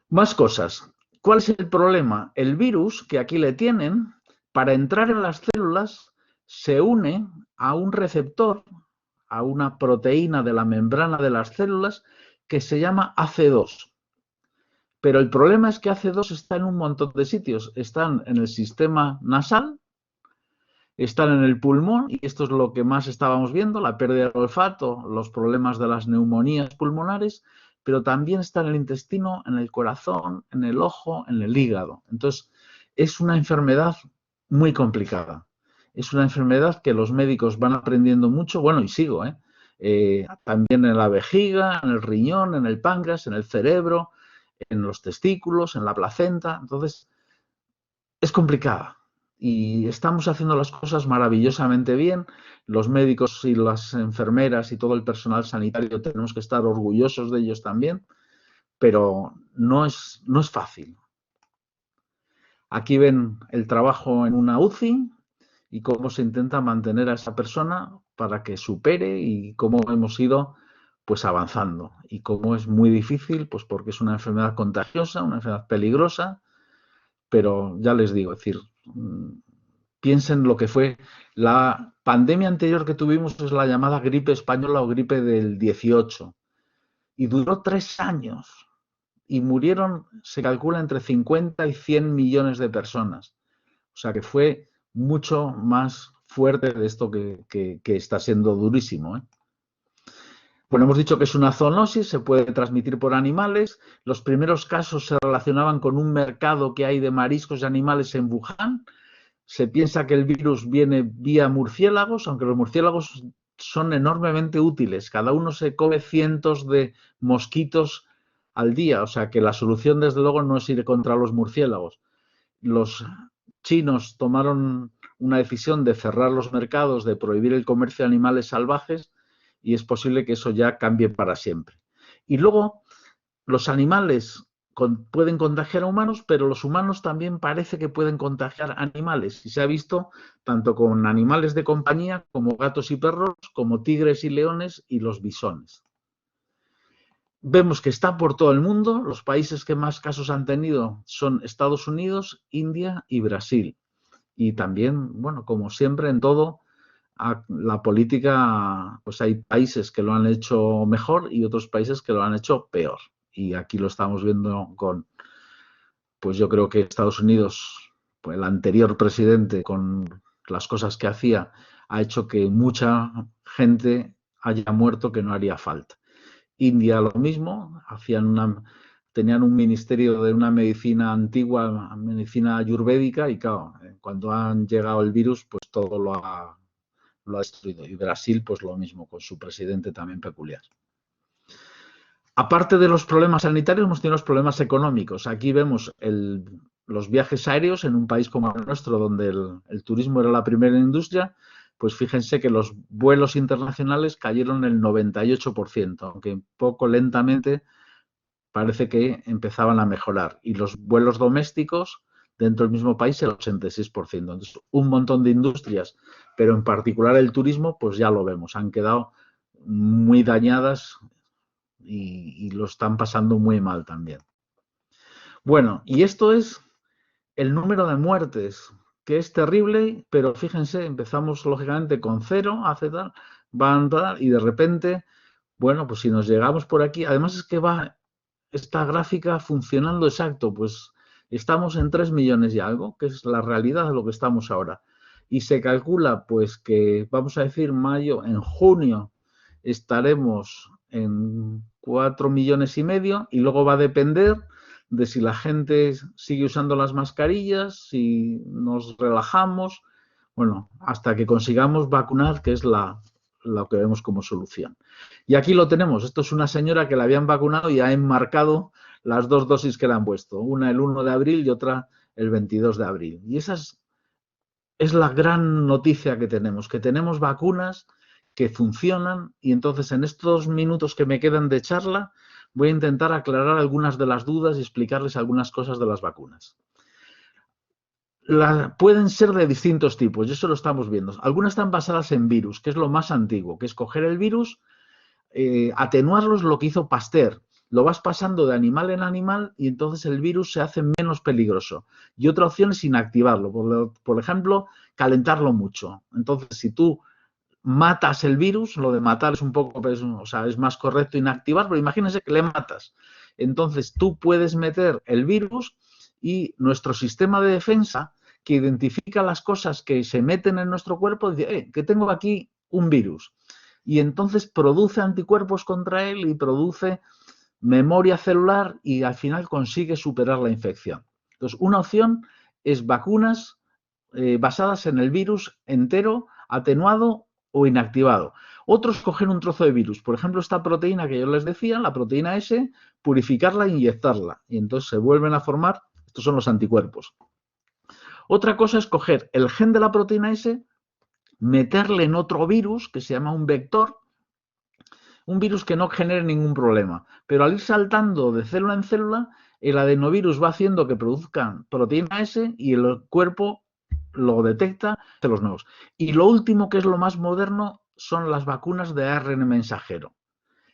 Más cosas. ¿Cuál es el problema? El virus que aquí le tienen, para entrar en las células, se une a un receptor, a una proteína de la membrana de las células que se llama AC2. Pero el problema es que AC2 está en un montón de sitios. Están en el sistema nasal, están en el pulmón, y esto es lo que más estábamos viendo, la pérdida del olfato, los problemas de las neumonías pulmonares, pero también está en el intestino, en el corazón, en el ojo, en el hígado. Entonces, es una enfermedad muy complicada. Es una enfermedad que los médicos van aprendiendo mucho, bueno, y sigo, también en la vejiga, en el riñón, en el páncreas, en el cerebro, en los testículos, en la placenta. Entonces, es complicada y estamos haciendo las cosas maravillosamente bien. Los médicos y las enfermeras y todo el personal sanitario tenemos que estar orgullosos de ellos también, pero no es fácil. Aquí ven el trabajo en una UCI y cómo se intenta mantener a esa persona para que supere, y cómo hemos ido pues avanzando, y cómo es muy difícil, pues porque es una enfermedad contagiosa, una enfermedad peligrosa, pero ya les digo, es decir, piensen lo que fue la pandemia anterior que tuvimos, es la llamada gripe española o gripe del 18, y duró 3 años y murieron, se calcula, entre 50 y 100 millones de personas. O sea que fue mucho más fuerte de esto que está siendo durísimo, ¿eh? Bueno, hemos dicho que es una zoonosis, se puede transmitir por animales. Los primeros casos se relacionaban con un mercado que hay de mariscos y animales en Wuhan. Se piensa que el virus viene vía murciélagos, aunque los murciélagos son enormemente útiles. Cada uno se come cientos de mosquitos al día, o sea que la solución desde luego no es ir contra los murciélagos. Los chinos tomaron una decisión de cerrar los mercados, de prohibir el comercio de animales salvajes, y es posible que eso ya cambie para siempre. Y luego, los animales pueden contagiar a humanos, pero los humanos también parece que pueden contagiar animales. Y se ha visto tanto con animales de compañía como gatos y perros, como tigres y leones y los bisones. Vemos que está por todo el mundo. Los países que más casos han tenido son Estados Unidos, India y Brasil. Y también, bueno, como siempre en todo, la política, pues hay países que lo han hecho mejor y otros países que lo han hecho peor. Y aquí lo estamos viendo con, pues yo creo que Estados Unidos, pues el anterior presidente, con las cosas que hacía, ha hecho que mucha gente haya muerto que no haría falta. India lo mismo, tenían un ministerio de una medicina antigua, medicina ayurvédica, y claro, cuando han llegado el virus, pues todo lo ha destruido. Y Brasil, pues lo mismo, con su presidente también peculiar. Aparte de los problemas sanitarios, hemos tenido los problemas económicos. Aquí vemos los viajes aéreos en un país como el nuestro, donde el turismo era la primera industria. Pues fíjense que los vuelos internacionales cayeron el 98%, aunque poco lentamente parece que empezaban a mejorar. Y los vuelos domésticos dentro del mismo país el 86%. Entonces, un montón de industrias, pero en particular el turismo, pues ya lo vemos, han quedado muy dañadas y lo están pasando muy mal también. Bueno, y esto es el número de muertes, que es terrible, pero fíjense, empezamos lógicamente con 0, hace tal, va a andar y de repente, bueno, pues si nos llegamos por aquí, además es que va esta gráfica funcionando exacto, pues estamos en 3 millones y algo, que es la realidad de lo que estamos ahora. Y se calcula, pues que vamos a decir mayo, en junio estaremos en 4 millones y medio y luego va a depender de si la gente sigue usando las mascarillas, si nos relajamos, bueno, hasta que consigamos vacunar, que es lo que vemos como solución. Y aquí lo tenemos, esto es una señora que la habían vacunado y ha enmarcado las 2 dosis que le han puesto, una el 1 de abril y otra el 22 de abril. Y esa es la gran noticia que tenemos vacunas que funcionan y entonces en estos minutos que me quedan de charla voy a intentar aclarar algunas de las dudas y explicarles algunas cosas de las vacunas. Pueden ser de distintos tipos y eso lo estamos viendo. Algunas están basadas en virus, que es lo más antiguo, que es coger el virus, atenuarlos, lo que hizo Pasteur. Lo vas pasando de animal en animal y entonces el virus se hace menos peligroso. Y otra opción es inactivarlo, por ejemplo, calentarlo mucho. Entonces, si tú matas el virus, lo de matar es un poco, pues, o sea, es más correcto inactivar, pero imagínense que le matas. Entonces, tú puedes meter el virus y nuestro sistema de defensa, que identifica las cosas que se meten en nuestro cuerpo, dice, que tengo aquí un virus. Y entonces produce anticuerpos contra él y produce memoria celular y al final consigue superar la infección. Entonces, una opción es vacunas basadas en el virus entero, atenuado o inactivado. Otros cogen un trozo de virus, por ejemplo, esta proteína que yo les decía, la proteína S, purificarla e inyectarla. Y entonces se vuelven a formar, estos son los anticuerpos. Otra cosa es coger el gen de la proteína S, meterle en otro virus que se llama un vector, un virus que no genere ningún problema. Pero al ir saltando de célula en célula, el adenovirus va haciendo que produzcan proteína S y el cuerpo lo detecta de los nuevos. Y lo último, que es lo más moderno, son las vacunas de ARN mensajero,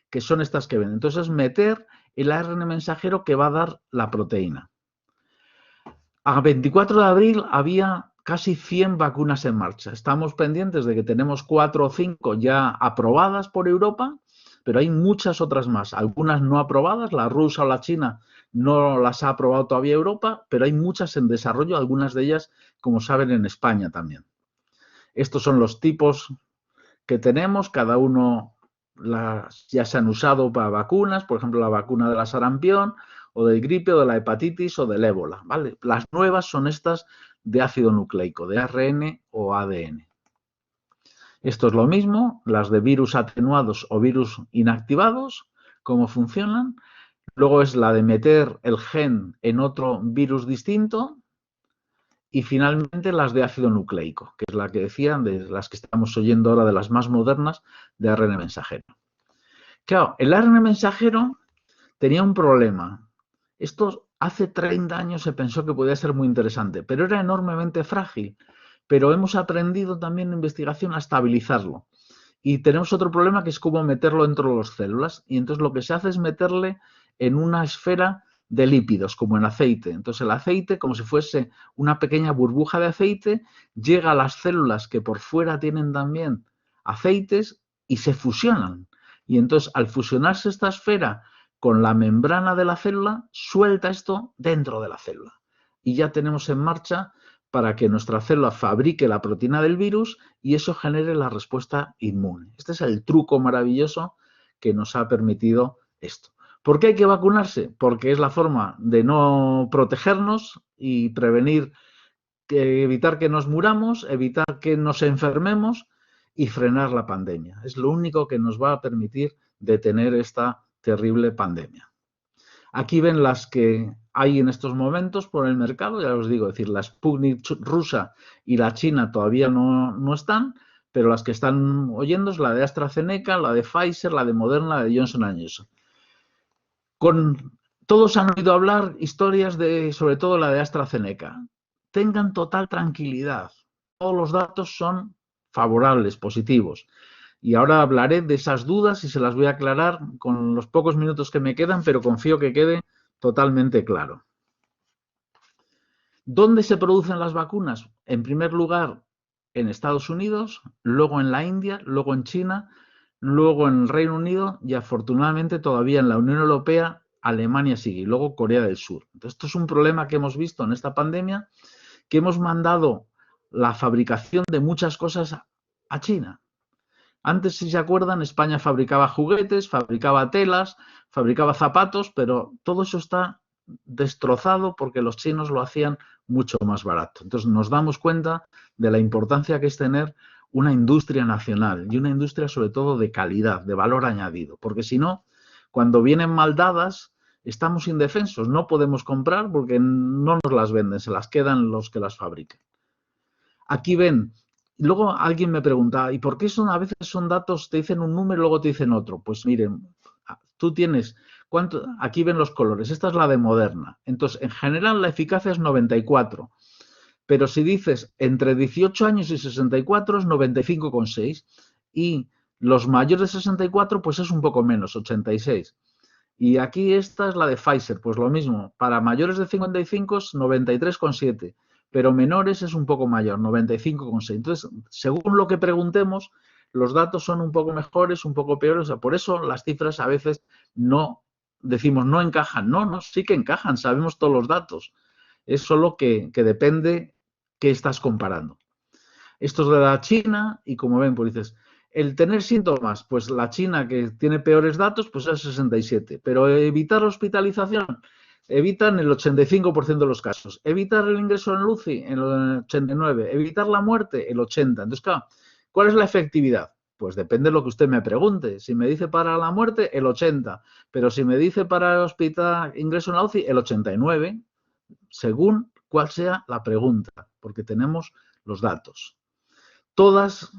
que son estas que ven. Entonces, meter el ARN mensajero que va a dar la proteína. A 24 de abril había casi 100 vacunas en marcha. Estamos pendientes de que tenemos 4 o 5 ya aprobadas por Europa, pero hay muchas otras más, algunas no aprobadas, la rusa o la china no las ha aprobado todavía Europa, pero hay muchas en desarrollo, algunas de ellas, como saben, en España también. Estos son los tipos que tenemos, cada uno ya se han usado para vacunas, por ejemplo, la vacuna de la sarampión, o del gripe, o de la hepatitis, o del ébola, ¿vale? Las nuevas son estas de ácido nucleico, de ARN o ADN. Esto es lo mismo, las de virus atenuados o virus inactivados, cómo funcionan. Luego es la de meter el gen en otro virus distinto. Y finalmente las de ácido nucleico, que es la que decían, de las que estamos oyendo ahora, de las más modernas, de ARN mensajero. Claro, el ARN mensajero tenía un problema. Esto hace 30 años se pensó que podía ser muy interesante, pero era enormemente frágil. Pero hemos aprendido también en investigación a estabilizarlo. Y tenemos otro problema que es cómo meterlo dentro de las células. Y entonces lo que se hace es meterle en una esfera de lípidos, como en aceite. Entonces el aceite, como si fuese una pequeña burbuja de aceite, llega a las células que por fuera tienen también aceites y se fusionan. Y entonces al fusionarse esta esfera con la membrana de la célula, suelta esto dentro de la célula. Y ya tenemos en marcha para que nuestra célula fabrique la proteína del virus y eso genere la respuesta inmune. Este es el truco maravilloso que nos ha permitido esto. ¿Por qué hay que vacunarse? Porque es la forma de no protegernos y prevenir, evitar que nos muramos, evitar que nos enfermemos y frenar la pandemia. Es lo único que nos va a permitir detener esta terrible pandemia. Aquí ven las que hay en estos momentos por el mercado, ya os digo, es decir, la Sputnik rusa y la china todavía no están, pero las que están oyendo es la de AstraZeneca, la de Pfizer, la de Moderna, la de Johnson & Johnson. Con Todos han oído hablar historias de, sobre todo la de AstraZeneca. Tengan total tranquilidad. Todos los datos son favorables, positivos. Y ahora hablaré de esas dudas y se las voy a aclarar con los pocos minutos que me quedan, pero confío que quede totalmente claro. ¿Dónde se producen las vacunas? En primer lugar, en Estados Unidos, luego en la India, luego en China, luego en el Reino Unido y afortunadamente todavía en la Unión Europea, Alemania sigue y luego Corea del Sur. Entonces, esto es un problema que hemos visto en esta pandemia, que hemos mandado la fabricación de muchas cosas a China. Antes, si se acuerdan, España fabricaba juguetes, fabricaba telas, fabricaba zapatos, pero todo eso está destrozado porque los chinos lo hacían mucho más barato. Entonces nos damos cuenta de la importancia que es tener una industria nacional y una industria sobre todo de calidad, de valor añadido, porque si no, cuando vienen mal dadas, estamos indefensos, no podemos comprar porque no nos las venden, se las quedan los que las fabrican. Aquí ven, luego alguien me pregunta, ¿y por qué a veces son datos, te dicen un número y luego te dicen otro? Pues miren, tú tienes, aquí ven los colores, esta es la de Moderna. Entonces, en general la eficacia es 94, pero si dices entre 18 años y 64 es 95,6 y los mayores de 64 pues es un poco menos, 86. Y aquí esta es la de Pfizer, pues lo mismo, para mayores de 55 es 93,7, pero menores es un poco mayor, 95,6. Entonces, según lo que preguntemos, los datos son un poco mejores, un poco peores, o sea, por eso las cifras a veces no decimos no encajan, no, sí que encajan, sabemos todos los datos, es solo que depende qué estás comparando. Esto es de la China y como ven, pues dices, el tener síntomas, pues la China que tiene peores datos, pues es 67, pero evitar hospitalización, evitan el 85% de los casos, evitar el ingreso en el UCI, en el 89, evitar la muerte, el 80. Entonces, claro, ¿cuál es la efectividad? Pues depende de lo que usted me pregunte. Si me dice para la muerte, el 80, pero si me dice para el hospital, ingreso en la UCI, el 89, según cuál sea la pregunta, porque tenemos los datos. Todas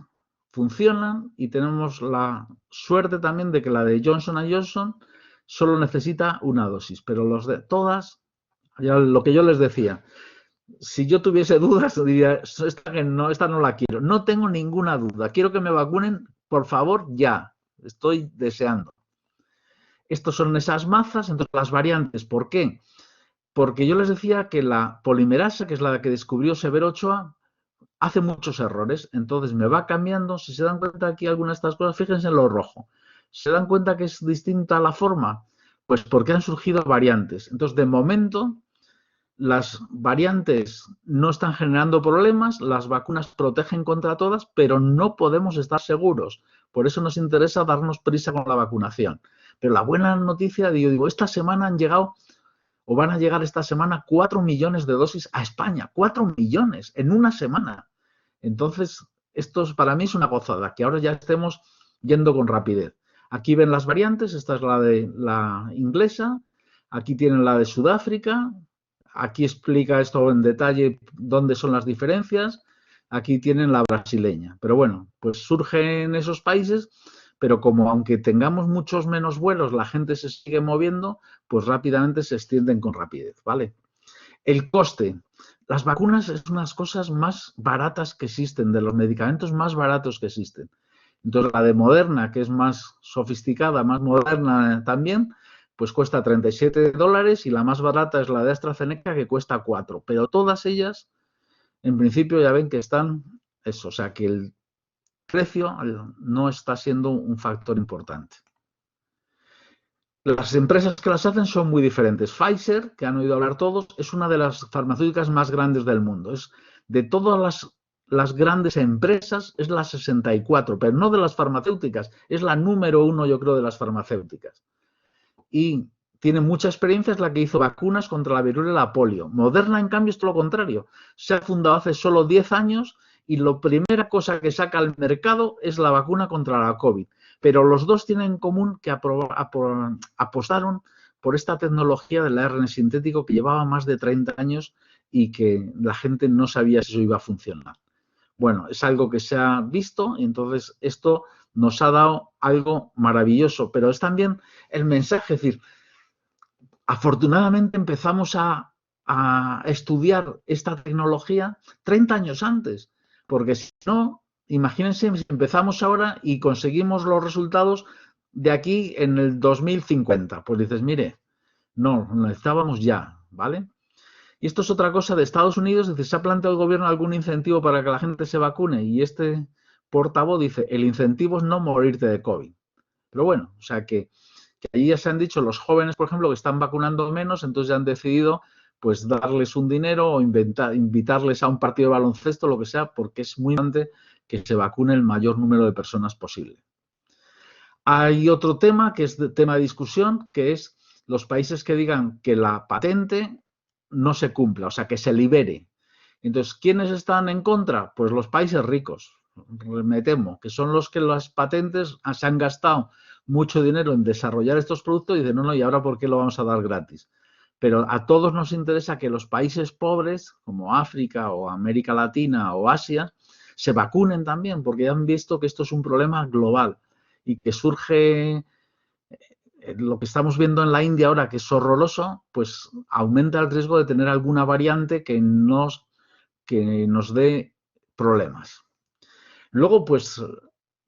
funcionan y tenemos la suerte también de que la de Johnson Johnson solo necesita una dosis, pero los de todas, ya lo que yo les decía, si yo tuviese dudas, diría, esta no la quiero. No tengo ninguna duda. Quiero que me vacunen, por favor, ya. Estoy deseando. Estos son esas mazas, entonces las variantes. ¿Por qué? Porque yo les decía que la polimerasa, que es la que descubrió Severo Ochoa, hace muchos errores, entonces me va cambiando. Si se dan cuenta aquí algunas de estas cosas, fíjense en lo rojo. ¿Se dan cuenta que es distinta la forma? Pues porque han surgido variantes. Entonces, de momento, las variantes no están generando problemas, las vacunas protegen contra todas, pero no podemos estar seguros. Por eso nos interesa darnos prisa con la vacunación. Pero la buena noticia, digo, esta semana han llegado o van a llegar esta semana 4 millones de dosis a España. 4 millones en una semana. Entonces, esto para mí es una gozada, que ahora ya estemos yendo con rapidez. Aquí ven las variantes, esta es la de la inglesa, aquí tienen la de Sudáfrica, aquí explica esto en detalle dónde son las diferencias, aquí tienen la brasileña. Pero bueno, pues surge en esos países, pero como aunque tengamos muchos menos vuelos, la gente se sigue moviendo, pues rápidamente se extienden con rapidez, ¿vale? El coste. Las vacunas es unas cosas más baratas que existen, de los medicamentos más baratos que existen. Entonces, la de Moderna, que es más sofisticada, más moderna también, pues cuesta $37 y la más barata es la de AstraZeneca, que cuesta 4. Pero todas ellas, en principio, ya ven que están eso, o sea, que el precio no está siendo un factor importante. Las empresas que las hacen son muy diferentes. Pfizer, que han oído hablar todos, es una de las farmacéuticas más grandes del mundo. Es de todas las grandes empresas, es la 64, pero no de las farmacéuticas, es la número 1, yo creo, de las farmacéuticas. Y tiene mucha experiencia, es la que hizo vacunas contra la viruela y la polio. Moderna, en cambio, es todo lo contrario. Se ha fundado hace solo 10 años y la primera cosa que saca al mercado es la vacuna contra la COVID. Pero los dos tienen en común que apostaron por esta tecnología del ARN sintético que llevaba más de 30 años y que la gente no sabía si eso iba a funcionar. Bueno, es algo que se ha visto y entonces esto nos ha dado algo maravilloso, pero es también el mensaje, es decir, Afortunadamente empezamos a estudiar esta tecnología 30 años antes, porque si no, imagínense si empezamos ahora y conseguimos los resultados de aquí en el 2050. Pues dices, mire, no, necesitábamos ya, ¿vale? Y esto es otra cosa de Estados Unidos, dice, ¿se ha planteado el gobierno algún incentivo para que la gente se vacune? Y este portavoz dice, el incentivo es no morirte de COVID. Pero bueno, o sea que allí ya se han dicho los jóvenes, por ejemplo, que están vacunando menos, entonces ya han decidido pues darles un dinero o invitarles a un partido de baloncesto, lo que sea, porque es muy importante que se vacune el mayor número de personas posible. Hay otro tema que es tema de discusión, que es los países que digan que la patente no se cumpla, o sea, que se libere. Entonces, ¿quiénes están en contra? Pues los países ricos, me temo, que son los que las patentes se han gastado mucho dinero en desarrollar estos productos y dicen, no, ¿y ahora por qué lo vamos a dar gratis? Pero a todos nos interesa que los países pobres, como África o América Latina o Asia, se vacunen también, porque ya han visto que esto es un problema global y que surge lo que estamos viendo en la India ahora, que es horroroso, pues aumenta el riesgo de tener alguna variante que nos dé problemas. Luego, pues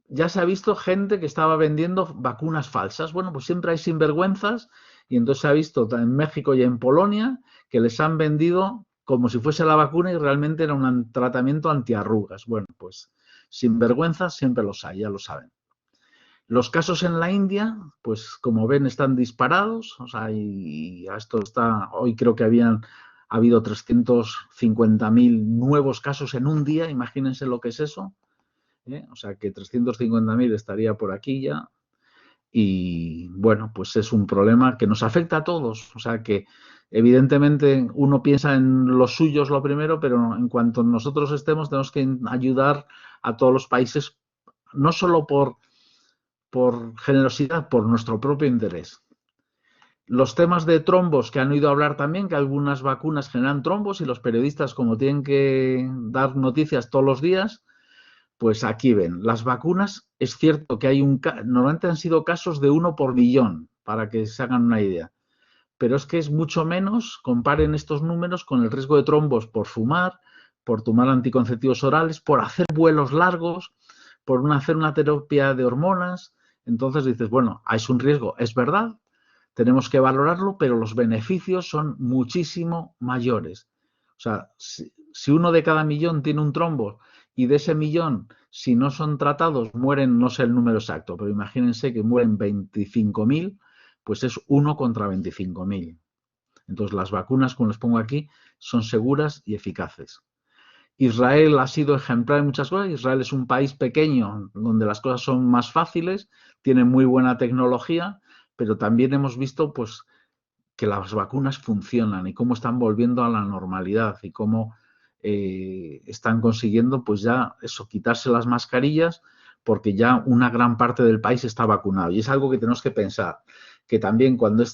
ya se ha visto gente que estaba vendiendo vacunas falsas. Bueno, pues siempre hay sinvergüenzas y entonces se ha visto en México y en Polonia que les han vendido como si fuese la vacuna y realmente era un tratamiento antiarrugas. Bueno, pues sinvergüenzas siempre los hay, ya lo saben. Los casos en la India, pues como ven, están disparados. O sea, y esto está, hoy creo que ha habido 350.000 nuevos casos en un día. Imagínense lo que es eso. O sea, que 350.000 estaría por aquí ya. Y bueno, pues es un problema que nos afecta a todos. O sea, que evidentemente uno piensa en los suyos lo primero, pero en cuanto nosotros estemos, tenemos que ayudar a todos los países, no solo por generosidad, por nuestro propio interés. Los temas de trombos que han oído hablar también, que algunas vacunas generan trombos y los periodistas, como tienen que dar noticias todos los días, pues aquí ven. Las vacunas, es cierto que normalmente han sido casos de 1 por millón, para que se hagan una idea. Pero es que es mucho menos, comparen estos números con el riesgo de trombos por fumar, por tomar anticonceptivos orales, por hacer vuelos largos, por hacer una terapia de hormonas. Entonces dices, bueno, es un riesgo, es verdad, tenemos que valorarlo, pero los beneficios son muchísimo mayores. O sea, si uno de cada millón tiene un trombo y de ese millón, si no son tratados, mueren, no sé el número exacto, pero imagínense que mueren 25.000, pues es 1 contra 25.000. Entonces las vacunas, como les pongo aquí, son seguras y eficaces. Israel ha sido ejemplar en muchas cosas. Israel es un país pequeño donde las cosas son más fáciles, tiene muy buena tecnología, pero también hemos visto pues, que las vacunas funcionan y cómo están volviendo a la normalidad y cómo están consiguiendo pues ya eso, quitarse las mascarillas porque ya una gran parte del país está vacunado. Y es algo que tenemos que pensar, que también cuando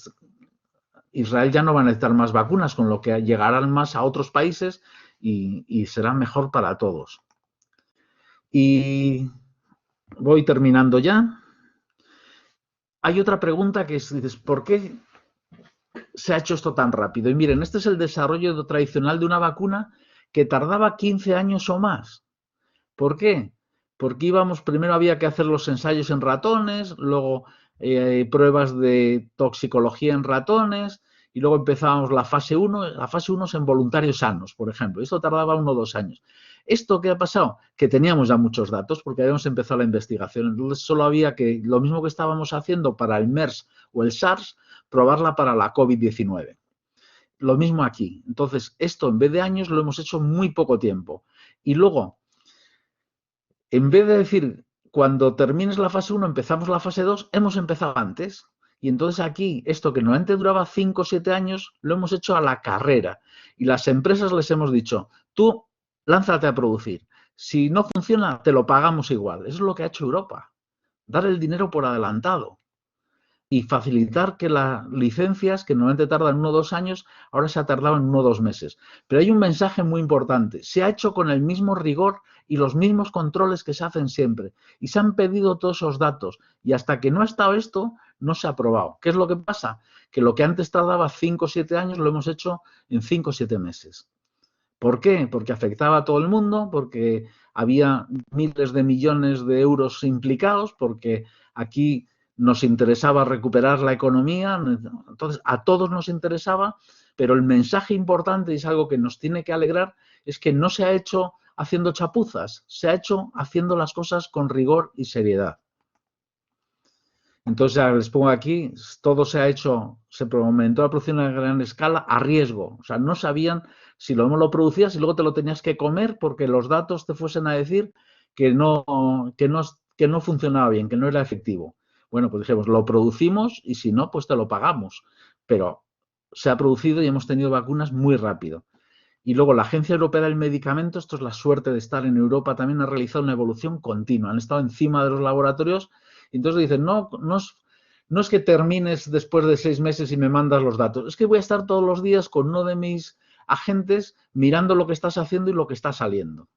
Israel ya no va a necesitar más vacunas, con lo que llegarán más a otros países y será mejor para todos. Y voy terminando ya. Hay otra pregunta que es, dices, ¿por qué se ha hecho esto tan rápido? Y miren, este es el desarrollo tradicional de una vacuna que tardaba 15 años o más. ¿Por qué? Porque primero había que hacer los ensayos en ratones, luego pruebas de toxicología en ratones, y luego empezábamos la fase 1. La fase 1 es en voluntarios sanos, por ejemplo. Esto tardaba 1 o 2 años. ¿Esto qué ha pasado? Que teníamos ya muchos datos porque habíamos empezado la investigación. Entonces solo había que, lo mismo que estábamos haciendo para el MERS o el SARS, probarla para la COVID-19. Lo mismo aquí. Entonces, esto en vez de años lo hemos hecho muy poco tiempo. Y luego, en vez de decir, cuando termines la fase 1 empezamos la fase 2, hemos empezado antes. Y entonces aquí, esto que normalmente duraba 5 o 7 años, lo hemos hecho a la carrera. Y las empresas les hemos dicho, tú lánzate a producir. Si no funciona, te lo pagamos igual. Eso es lo que ha hecho Europa. Dar el dinero por adelantado. Y facilitar que las licencias, que normalmente tardan 1 o 2 años, ahora se ha tardado en 1 o 2 meses. Pero hay un mensaje muy importante. Se ha hecho con el mismo rigor y los mismos controles que se hacen siempre. Y se han pedido todos esos datos. Y hasta que no ha estado esto, no se ha probado. ¿Qué es lo que pasa? Que lo que antes tardaba 5 o 7 años lo hemos hecho en 5 o 7 meses. ¿Por qué? Porque afectaba a todo el mundo, porque había miles de millones de euros implicados, porque aquí nos interesaba recuperar la economía, entonces a todos nos interesaba, pero el mensaje importante, y es algo que nos tiene que alegrar, es que no se ha hecho haciendo chapuzas, se ha hecho haciendo las cosas con rigor y seriedad. Entonces, ya les pongo aquí, todo se ha hecho, se aumentó la producción a gran escala a riesgo. O sea, no sabían si lo producías y luego te lo tenías que comer porque los datos te fuesen a decir que no funcionaba bien, que no era efectivo. Bueno, pues dijimos, lo producimos y si no, pues te lo pagamos. Pero se ha producido y hemos tenido vacunas muy rápido. Y luego la Agencia Europea del Medicamento, esto es la suerte de estar en Europa, también ha realizado una evolución continua. Han estado encima de los laboratorios y entonces dicen, no es que termines después de 6 meses y me mandas los datos, es que voy a estar todos los días con uno de mis agentes mirando lo que estás haciendo y lo que está saliendo.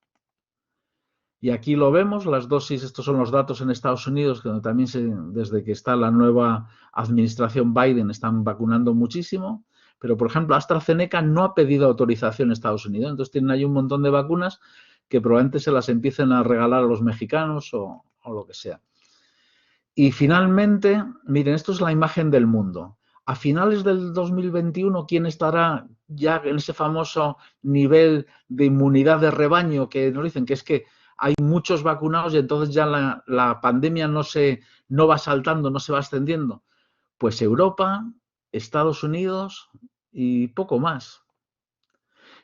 Y aquí lo vemos, las dosis, estos son los datos en Estados Unidos, que también desde que está la nueva administración Biden están vacunando muchísimo. Pero, por ejemplo, AstraZeneca no ha pedido autorización en Estados Unidos. Entonces tienen ahí un montón de vacunas que probablemente se las empiecen a regalar a los mexicanos o lo que sea. Y finalmente, miren, esto es la imagen del mundo. A finales del 2021, ¿quién estará ya en ese famoso nivel de inmunidad de rebaño que nos dicen que es que hay muchos vacunados y entonces ya la pandemia no va saltando, no se va extendiendo? Pues Europa, Estados Unidos y poco más.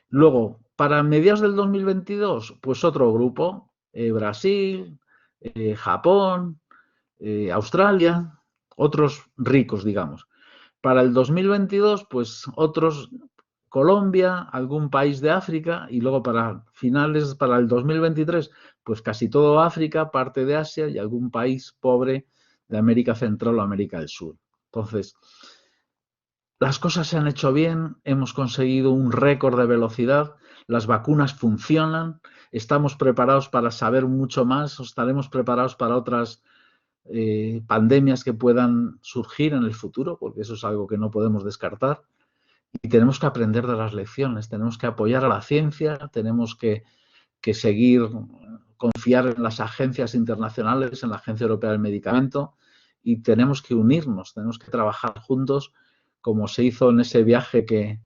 Luego, para mediados del 2022, pues otro grupo, Brasil, Japón, Australia, otros ricos, digamos. Para el 2022, pues otros, Colombia, algún país de África, y luego para finales, para el 2023, pues casi todo África, parte de Asia y algún país pobre de América Central o América del Sur. Entonces, las cosas se han hecho bien, hemos conseguido un récord de velocidad, las vacunas funcionan, estamos preparados para saber mucho más, estaremos preparados para otras pandemias que puedan surgir en el futuro, porque eso es algo que no podemos descartar. Y tenemos que aprender de las lecciones, tenemos que apoyar a la ciencia, tenemos que seguir, confiar en las agencias internacionales, en la Agencia Europea del Medicamento, y tenemos que unirnos, tenemos que trabajar juntos, como se hizo en ese viaje que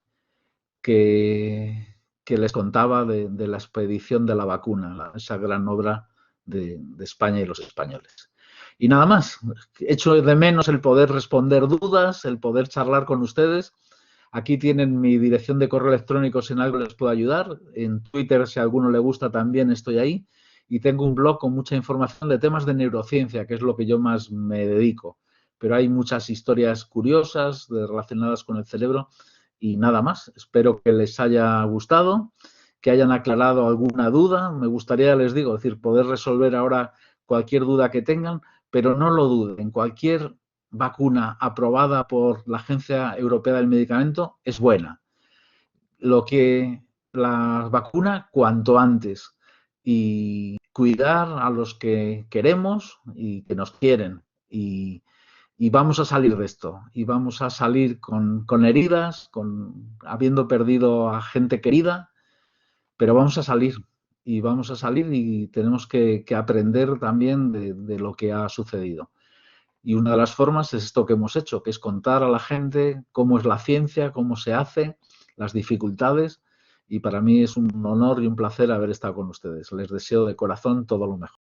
les contaba de la expedición de la vacuna, esa gran obra de España y los españoles. Y nada más, echo de menos el poder responder dudas, el poder charlar con ustedes. Aquí tienen mi dirección de correo electrónico si en algo les puedo ayudar. En Twitter, si a alguno le gusta, también estoy ahí. Y tengo un blog con mucha información de temas de neurociencia, que es lo que yo más me dedico. Pero hay muchas historias curiosas relacionadas con el cerebro y nada más. Espero que les haya gustado, que hayan aclarado alguna duda. Me gustaría, les digo, decir, poder resolver ahora cualquier duda que tengan, pero no lo duden. Cualquier vacuna aprobada por la Agencia Europea del Medicamento es buena. La vacuna cuanto antes y cuidar a los que queremos y que nos quieren y vamos a salir de esto y vamos a salir con heridas, habiendo perdido a gente querida, pero vamos a salir y tenemos que aprender también de lo que ha sucedido. Y una de las formas es esto que hemos hecho, que es contar a la gente cómo es la ciencia, cómo se hace, las dificultades, y para mí es un honor y un placer haber estado con ustedes. Les deseo de corazón todo lo mejor.